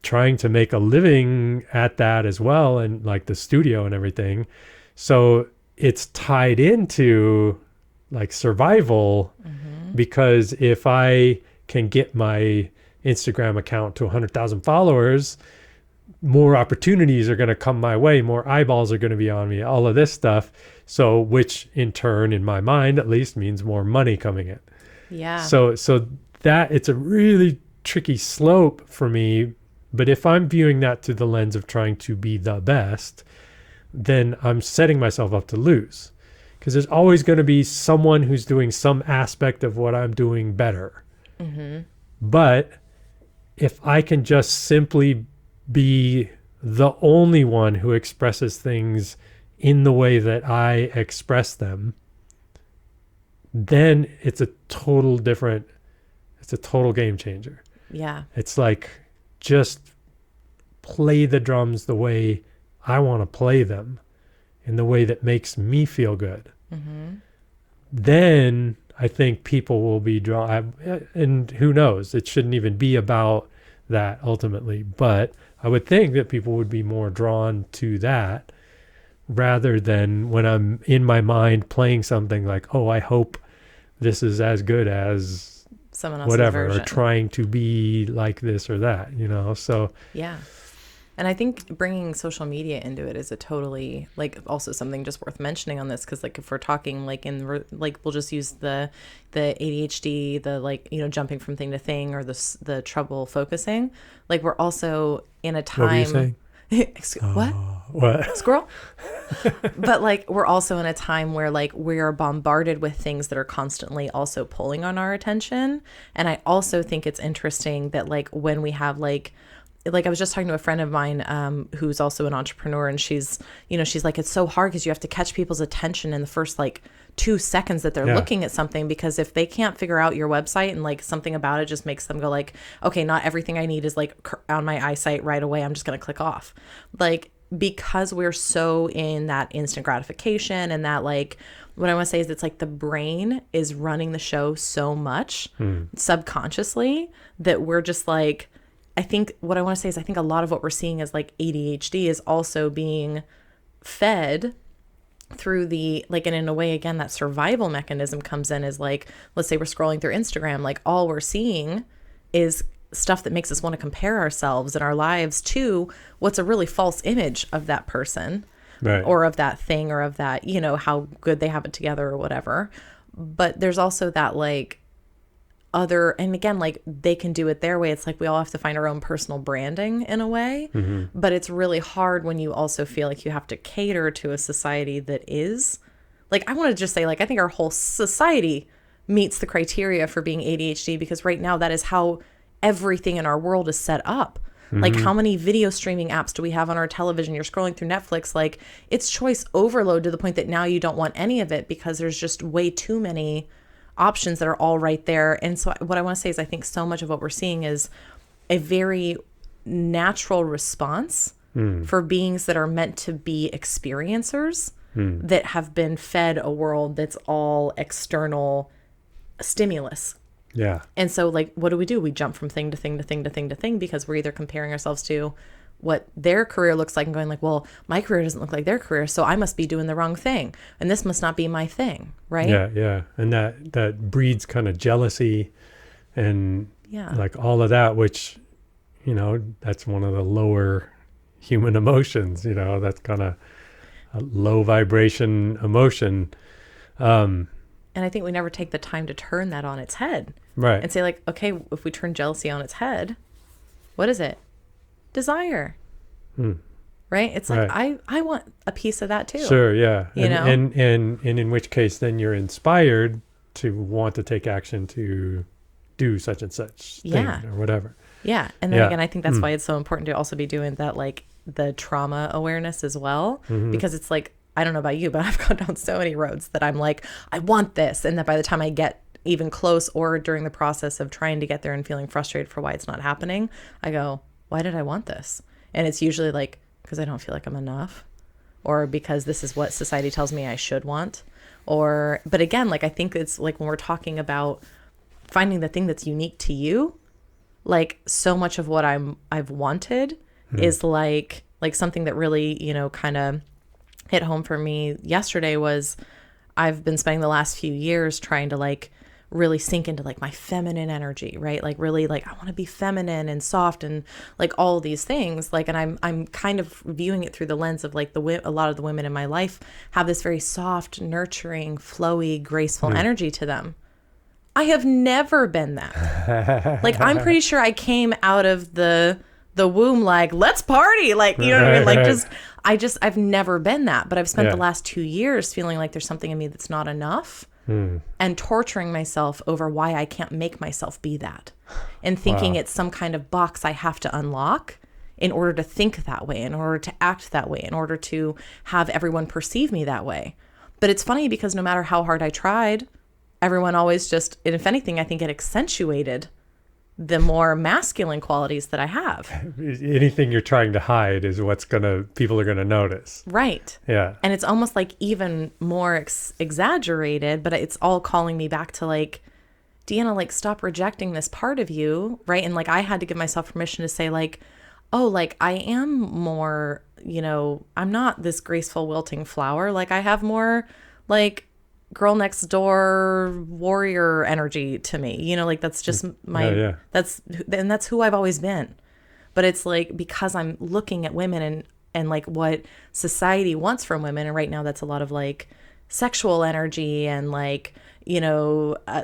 trying to make a living at that as well. And like the studio and everything. So it's tied into like survival because if I can get my Instagram account to 100,000 followers, more opportunities are going to come my way, more eyeballs are going to be on me, all of this stuff. So, which in turn, in my mind, at least means more money coming in. So that it's a really tricky slope for me. But if I'm viewing that through the lens of trying to be the best, then I'm setting myself up to lose because there's always going to be someone who's doing some aspect of what I'm doing better. But if I can just simply be the only one who expresses things in the way that I express them, then it's a total game changer. It's like, just play the drums the way I want to play them in the way that makes me feel good. Then I think people will be drawn, and who knows, it shouldn't even be about that ultimately. But I would think that people would be more drawn to that rather than when I'm in my mind playing something like, oh, I hope this is as good as
someone else's
whatever,
version.
or trying to be like this or that, you know? So
yeah. And I think bringing social media into it is a totally, like, also something just worth mentioning on this, because, like, if we're talking, like, like, we'll just use the ADHD, the, like, you know, jumping from thing to thing, or the trouble focusing. Like, we're also in a time.
what were you saying?
What?
What?
Squirrel? But, like, we're also in a time where, like, we're bombarded with things that are constantly also pulling on our attention. And I also think it's interesting that, like, when we have, like I was just talking to a friend of mine who's also an entrepreneur, and she's like, it's so hard because you have to catch people's attention in the first, like, 2 seconds that they're looking at something, because if they can't figure out your website and, like, something about it just makes them go, like, okay, not everything I need is, like, on my eyesight right away, I'm just going to click off. Like, because we're so in that instant gratification, and that, like, what I want to say is, it's like the brain is running the show so much subconsciously that we're just like, I think what I want to say is, I think a lot of what we're seeing as, like, ADHD is also being fed through the, like, and in a way, again, that survival mechanism comes in, is, like, let's say we're scrolling through Instagram, like, all we're seeing is stuff that makes us want to compare ourselves and our lives to what's a really false image of that person,
Right.
or of that thing, or of that, you know, how good they have it together or whatever. But there's also that, like, other, and again, like, they can do it their way. It's like we all have to find our own personal branding in a way, but it's really hard when you also feel like you have to cater to a society that is, like, I want to just say, like, I think our whole society meets the criteria for being ADHD, because right now that is how everything in our world is set up. Like, how many video streaming apps do we have on our television? You're scrolling through Netflix, like, it's choice overload to the point that now you don't want any of it, because there's just way too many options that are all right there. And so what I want to say is, I think so much of what we're seeing is a very natural response for beings that are meant to be experiencers, that have been fed a world that's all external stimulus.
Yeah.
And so, like, what do? We jump from thing to thing to thing to thing to thing, because we're either comparing ourselves to what their career looks like and going, like, well, my career doesn't look like their career, so I must be doing the wrong thing, and this must not be my thing, right?
Yeah. And that breeds kind of jealousy and like all of that, which, you know, that's one of the lower human emotions, you know, that's kind of a low vibration emotion.
And I think we never take the time to turn that on its head.
Right.
And say, like, okay, if we turn jealousy on its head, what is it? Desire. Right? It's like, right. I want a piece of that too.
Sure, yeah.
You know?
And in which case then you're inspired to want to take action to do such and such thing or whatever.
Yeah. And then again, I think that's why it's so important to also be doing that, like, the trauma awareness as well, because it's like, I don't know about you, but I've gone down so many roads that I'm like, I want this. And then by the time I get even close, or during the process of trying to get there and feeling frustrated for why it's not happening, I go, why did I want this? And it's usually like, because I don't feel like I'm enough, or because this is what society tells me I should want. Or, but again, like, I think it's like when we're talking about finding the thing that's unique to you, like, so much of what I've wanted is like something that really, you know, kind of hit home for me yesterday was, I've been spending the last few years trying to, like, really sink into, like, my feminine energy, right? Like, really, like, I want to be feminine and soft and, like, all these things, like, and I'm kind of viewing it through the lens of, like, a lot of the women in my life have this very soft, nurturing, flowy, graceful energy to them. I have never been that. Like, I'm pretty sure I came out of the womb like, let's party, like, you know what I mean? Like, I've never been that, but I've spent the last 2 years feeling like there's something in me that's not enough, and torturing myself over why I can't make myself be that, and thinking it's some kind of box I have to unlock in order to think that way, in order to act that way, in order to have everyone perceive me that way. But it's funny because no matter how hard I tried, everyone always just, and if anything, I think it accentuated the more masculine qualities that I have.
Anything you're trying to hide is people are gonna notice.
Right.
Yeah.
And it's almost like even more exaggerated, but it's all calling me back to, like, Deanna, like, stop rejecting this part of you, right? And like, I had to give myself permission to say, like, oh, like, I am more, I'm not this graceful wilting flower. Like, I have more like girl next door warrior energy to me, like, that's just that's who I've always been. But it's like, because I'm looking at women and like what society wants from women. And right now that's a lot of like sexual energy and like,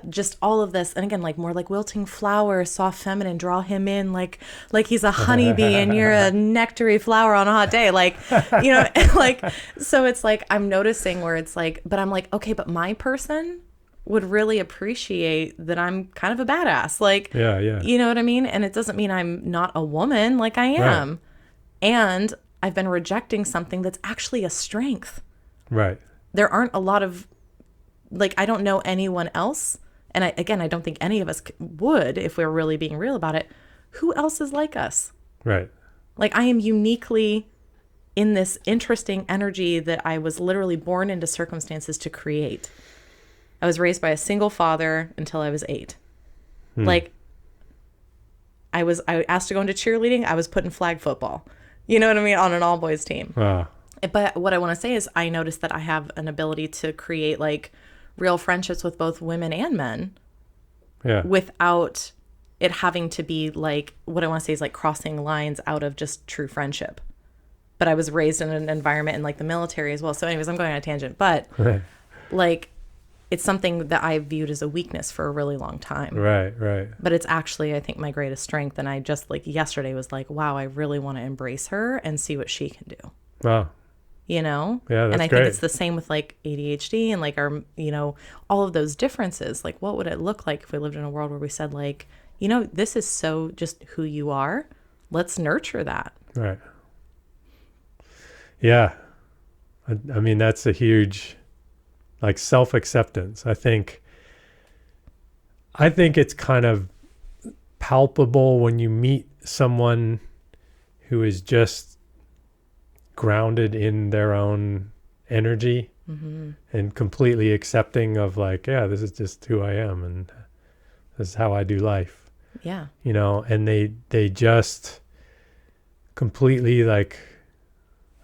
just all of this. And again, like more like wilting flower, soft feminine, draw him in like he's a honeybee and you're a nectary flower on a hot day. Like, like, so it's like, I'm noticing where it's like, but I'm like, okay, but my person would really appreciate that I'm kind of a badass. Like, you know what I mean? And it doesn't mean I'm not a woman, like I am. Right. And I've been rejecting something that's actually a strength.
Right.
There aren't a lot of, like, I don't know anyone else. And I don't think any of us would, if we were really being real about it. Who else is like us?
Right.
Like, I am uniquely in this interesting energy that I was literally born into circumstances to create. I was raised by a single father until I was 8. Like, I asked to go into cheerleading. I was put in flag football. You know what I mean? On an all boys team.
Wow.
But what I want to say is I noticed that I have an ability to create like real friendships with both women and men. Yeah. Without it having to be like, what I want to say is like crossing lines out of just true friendship. But I was raised in an environment in like the military as well. So anyways, I'm going on a tangent, but like, it's something that I viewed as a weakness for a really long time. Right. But it's actually, I think, my greatest strength. And I just like yesterday was like, wow, I really want to embrace her and see what she can do. Wow.
Yeah, that's
and I
great.
think it's the same with like ADHD and like our, all of those differences. Like, what would it look like if we lived in a world where we said like, this is so just who you are. Let's nurture that.
Right. Yeah. I mean, that's a huge, like, self-acceptance. I think it's kind of palpable when you meet someone who is just grounded in their own energy and completely accepting of like, yeah, this is just who I am and this is how I do life.
Yeah.
And they just completely like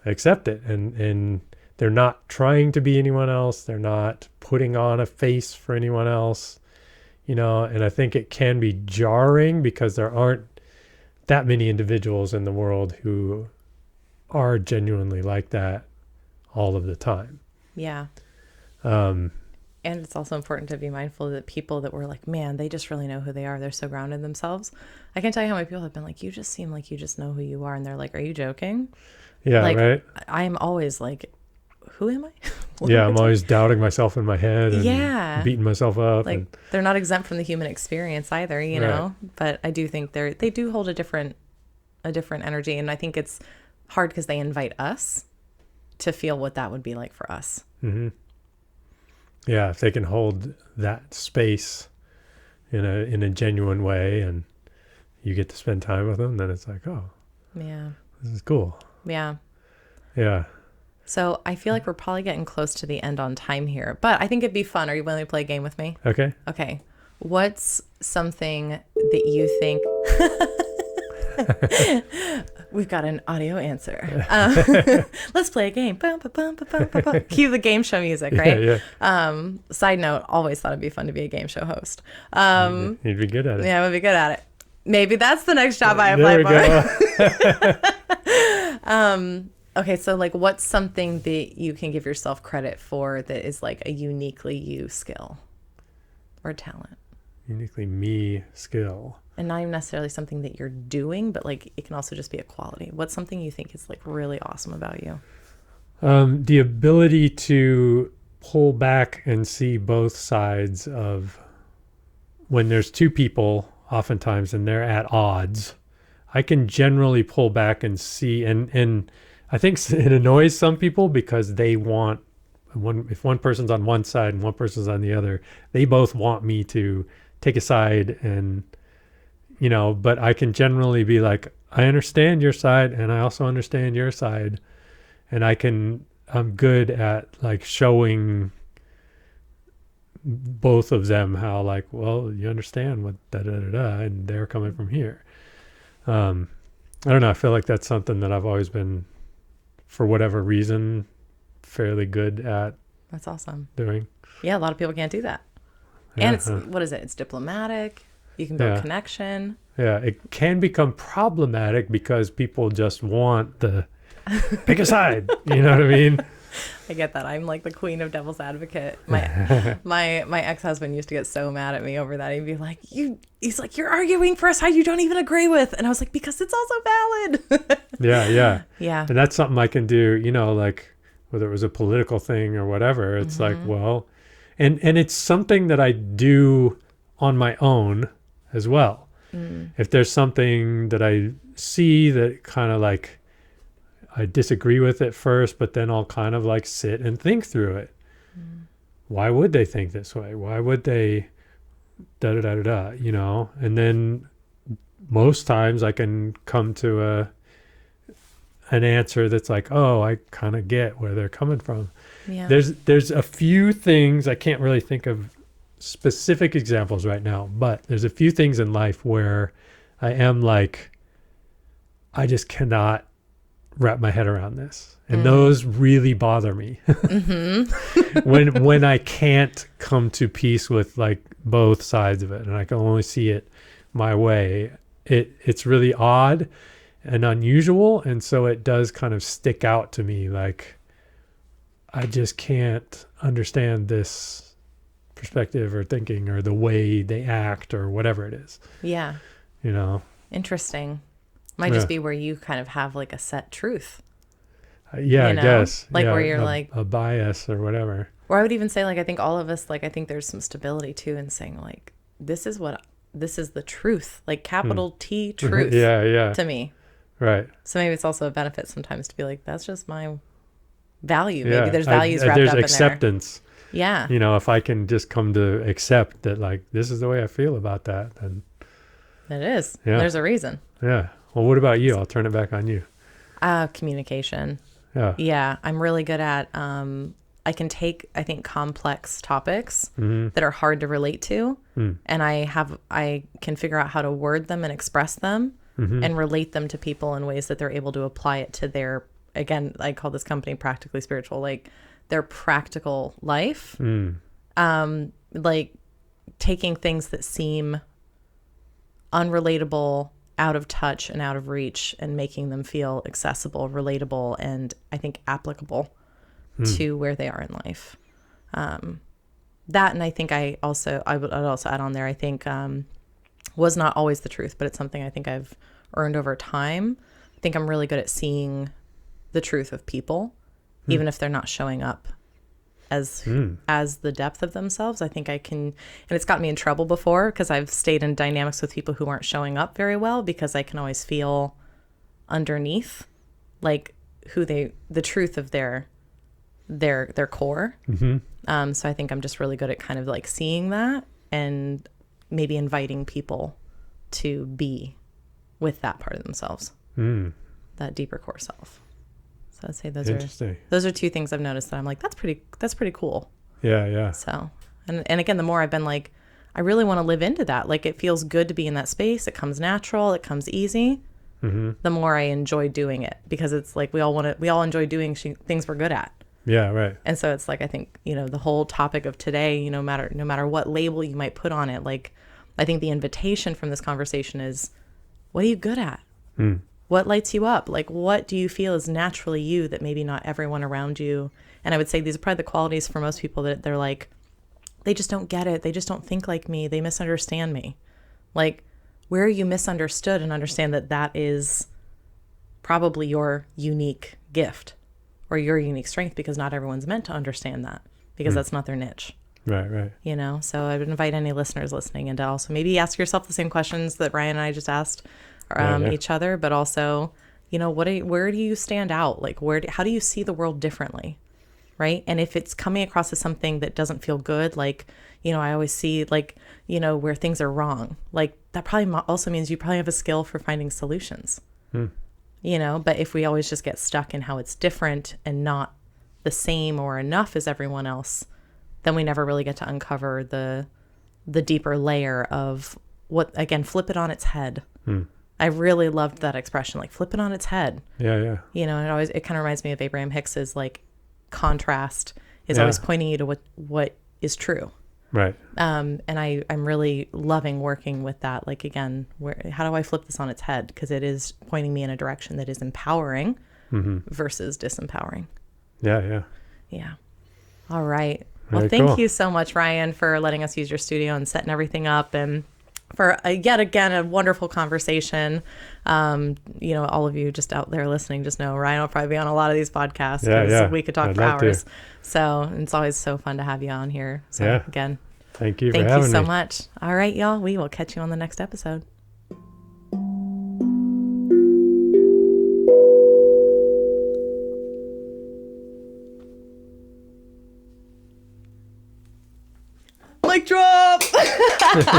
accept it and they're not trying to be anyone else. They're not putting on a face for anyone else, and I think it can be jarring because there aren't that many individuals in the world who are genuinely like that all of the time.
Yeah. And it's also important to be mindful that people that were like, man, they just really know who they are. They're so grounded in themselves. I can tell you how many people have been like, you just seem like you just know who you are. And they're like, are you joking?
Yeah,
like,
right.
I'm always like, who am I?
Yeah, I'm always doubting myself in my head and beating myself up.
Like, they're not exempt from the human experience either, you know? But I do think they do hold a different energy. And I think it's hard because they invite us to feel what that would be like for us.
Mm-hmm. Yeah, if they can hold that space in a genuine way and you get to spend time with them, then it's like, oh, yeah, this is cool.
Yeah.
Yeah.
So I feel like we're probably getting close to the end on time here, but I think it'd be fun. Are you willing to play a game with me?
Okay.
Okay. What's something that you think... We've got an audio answer. Let's play a game. Cue the game show music, right? Yeah. Side note, always thought it'd be fun to be a game show host.
You'd be good at it.
Yeah, I would be good at it. Maybe that's the next job I apply for. Okay, so like, what's something that you can give yourself credit for that is like a uniquely you skill or talent?
Uniquely me skill.
And not even necessarily something that you're doing, but like it can also just be a quality. What's something you think is like really awesome about you?
The ability to pull back and see both sides of when there's two people oftentimes and they're at odds. I can generally pull back and see, and I think it annoys some people because they want if one person's on one side and one person's on the other, they both want me to take a side and but I can generally be like, I understand your side and I also understand your side. And I'm good at like showing both of them how like, well, you understand what da da da da, and they're coming from here. I don't know. I feel like that's something that I've always been, for whatever reason, fairly good at
That's awesome.
doing.
Yeah, a lot of people can't do that.
Yeah,
And it's, what is it? It's diplomatic. You can build
Yeah.
connection.
yeah, it can become problematic because people just want the pick a side. You know what I mean?
I get that. I'm like the queen of devil's advocate. My ex-husband used to get so mad at me over that. He'd be like, he's like, you're arguing for a side you don't even agree with. And I was like, because it's also valid.
Yeah.
Yeah.
And that's something I can do, you know, like whether it was a political thing or whatever. It's like, well, and it's something that I do on my own as well. If there's something that I see that kind of like I disagree with at first, but then I'll kind of like sit and think through it. Why would they think this way? Why would they da da da da da, you know? And then most times I can come to an answer that's like, oh, I kind of get where they're coming from.
Yeah.
There's a few things, I can't really think of specific examples right now, but there's a few things in life where I am like, I just cannot wrap my head around this, and those really bother me. when I can't come to peace with like both sides of it, and I can only see it my way, it's really odd and unusual, and so it does kind of stick out to me, like I just can't understand this perspective or thinking or the way they act or whatever it is.
Yeah.
You know?
Interesting. Might just be where you kind of have like a set truth.
Yeah,
you know?
I guess.
Like
yeah,
where you're like
a bias or whatever.
Or I would even say, like, I think all of us, like, I think there's some stability too in saying, like, this is the truth, like capital T truth.
Yeah.
To me.
Right.
So maybe it's also a benefit sometimes to be like, that's just my value.
Yeah.
Maybe there's values wrapped
there's
up in there.
acceptance.
Yeah.
You know, if I can just come to accept that, like, this is the way I feel about that, then.
It is.
Yeah.
There's a reason.
Yeah. Well, what about you? I'll turn it back on you.
Communication.
Yeah.
Yeah. I'm really good at, I can take, I think, complex topics that are hard to relate to, and I can figure out how to word them and express them and relate them to people in ways that they're able to apply it to their, again, I call this company Practically Spiritual, like their practical life. Like taking things that seem unrelatable, out of touch and out of reach, and making them feel accessible, relatable, and I think applicable to where they are in life. That, and I think I'd also add on there, I think was not always the truth, but it's something I think I've earned over time. I think I'm really good at seeing the truth of people, even if they're not showing up as the depth of themselves. I think I can, and it's gotten me in trouble before because I've stayed in dynamics with people who aren't showing up very well, because I can always feel underneath like the truth of their core. So I think I'm just really good at kind of like seeing that and maybe inviting people to be with that part of themselves, that deeper core self. So I'd say those are two things I've noticed that I'm like, that's pretty cool.
Yeah.
So, and again, the more I've been like, I really want to live into that. Like, it feels good to be in that space. It comes natural. It comes easy. The more I enjoy doing it, because it's like, we all enjoy doing things we're good at.
Yeah, right.
And so it's like, I think, the whole topic of today, no matter what label you might put on it, like, I think the invitation from this conversation is, what are you good at? What lights you up? Like, what do you feel is naturally you that maybe not everyone around you? And I would say these are probably the qualities for most people that they're like, they just don't get it. They just don't think like me. They misunderstand me. Like, where are you misunderstood, and understand that is probably your unique gift or your unique strength, because not everyone's meant to understand that, because that's not their niche.
Right.
So I would invite any listeners listening and to also maybe ask yourself the same questions that Ryan and I just asked each other, but also, where do you stand out? Like, how do you see the world differently? Right. And if it's coming across as something that doesn't feel good, like, I always see like, where things are wrong, like that probably also means you probably have a skill for finding solutions, but if we always just get stuck in how it's different and not the same or enough as everyone else, then we never really get to uncover the deeper layer of what, again, flip it on its head. I really loved that expression, like flip it on its head.
Yeah.
You know, it kind of reminds me of Abraham Hicks's like contrast is always pointing you to what is true.
Right.
And I'm really loving working with that. Like, again, how do I flip this on its head? Because it is pointing me in a direction that is empowering versus disempowering.
Yeah.
All right. Well,
Very
thank
cool.
you so much, Rion, for letting us use your studio and setting everything up, and for yet again a wonderful conversation. You know, all of you just out there listening, just know Rion will probably be on a lot of these podcasts because we could talk
I'd
for
love to.
hours. So it's always so fun to have you on here. So again,
thank you
thank
for having
you so
me.
much. All right, y'all. We will catch you on the next episode. Mic drop.